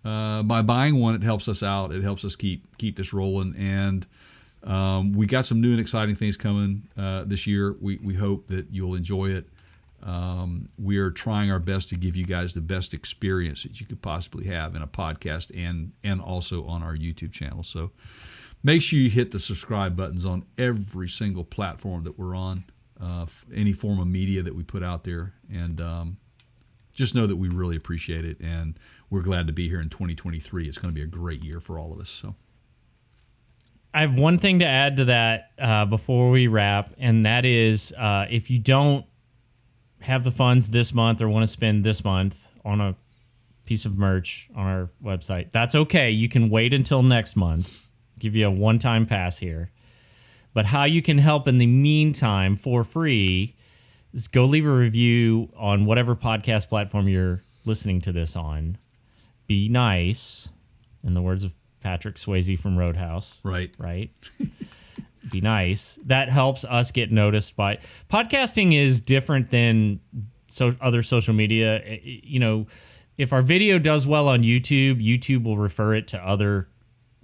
By buying one, it helps us out. It helps us keep this rolling. And we got some new and exciting things coming this year. We hope that you'll enjoy it. We are trying our best to give you guys the best experience that you could possibly have in a podcast and also on our YouTube channel. So make sure you hit the subscribe buttons on every single platform that we're on, any form of media that we put out there. And just know that we really appreciate it, and we're glad to be here in 2023. It's going to be a great year for all of us. So I have one thing to add to that before we wrap, and that is if you don't have the funds this month or want to spend this month on a piece of merch on our website, that's okay. You can wait until next month. Give you a one-time pass here. But how you can help in the meantime for free is go leave a review on whatever podcast platform you're listening to this on. Be nice, in the words of Patrick Swayze from Roadhouse. Right. Be nice. That helps us get noticed by... Podcasting is different than other social media. If our video does well on YouTube will refer it to other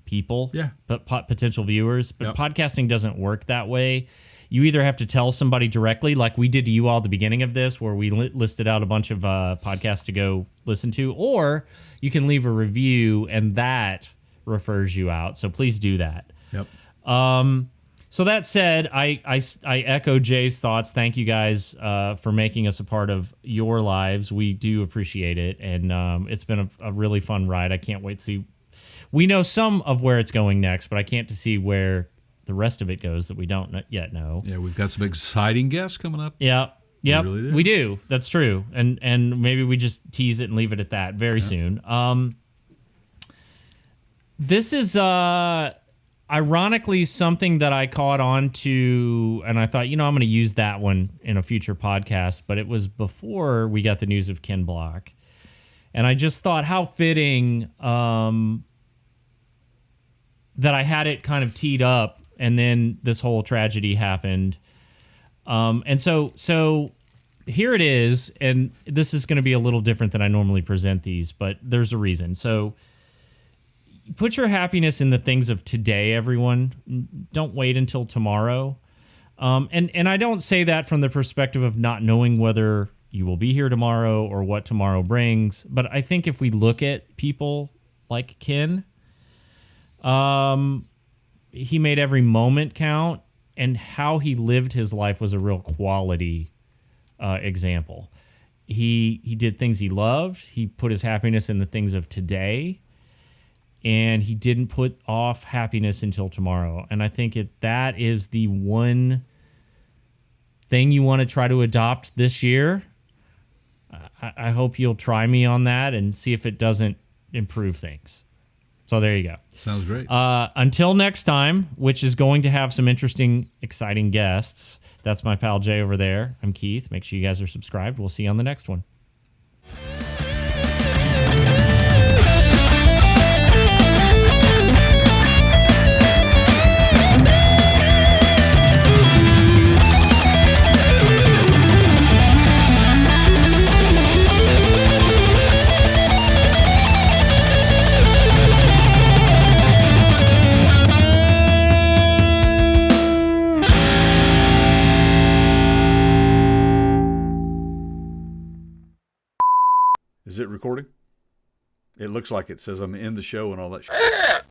people, but potential viewers. But podcasting doesn't work that way. You either have to tell somebody directly, like we did to you all at the beginning of this, where we listed out a bunch of podcasts to go listen to, or you can leave a review and that refers you out. So please do that. Yep. So that said, I echo Jay's thoughts. Thank you guys for making us a part of your lives. We do appreciate it, and it's been a really fun ride. I can't wait to see. We know some of where it's going next, but I can't to see where the rest of it goes that we don't yet know. Yeah, we've got some exciting guests coming up. Yeah. Yep, we do. That's true. And maybe we just tease it and leave it at that very soon. This is ironically something that I caught on to, and I thought, I'm going to use that one in a future podcast, but it was before we got the news of Ken Block. And I just thought how fitting that I had it kind of teed up, and then this whole tragedy happened. And so here it is, and this is going to be a little different than I normally present these, but there's a reason. So put your happiness in the things of today, everyone. Don't wait until tomorrow. And I don't say that from the perspective of not knowing whether you will be here tomorrow or what tomorrow brings. But I think if we look at people like Ken, he made every moment count, and how he lived his life was a real quality example. He did things he loved. He put his happiness in the things of today, and he didn't put off happiness until tomorrow. And I think that is the one thing you want to try to adopt this year. I hope you'll try me on that and see if it doesn't improve things. So there you go. Sounds great. Until next time, which is going to have some interesting, exciting guests. That's my pal Jay over there. I'm Keith. Make sure you guys are subscribed. We'll see you on the next one. Is it recording? It looks like it says I'm in the show and all that shit.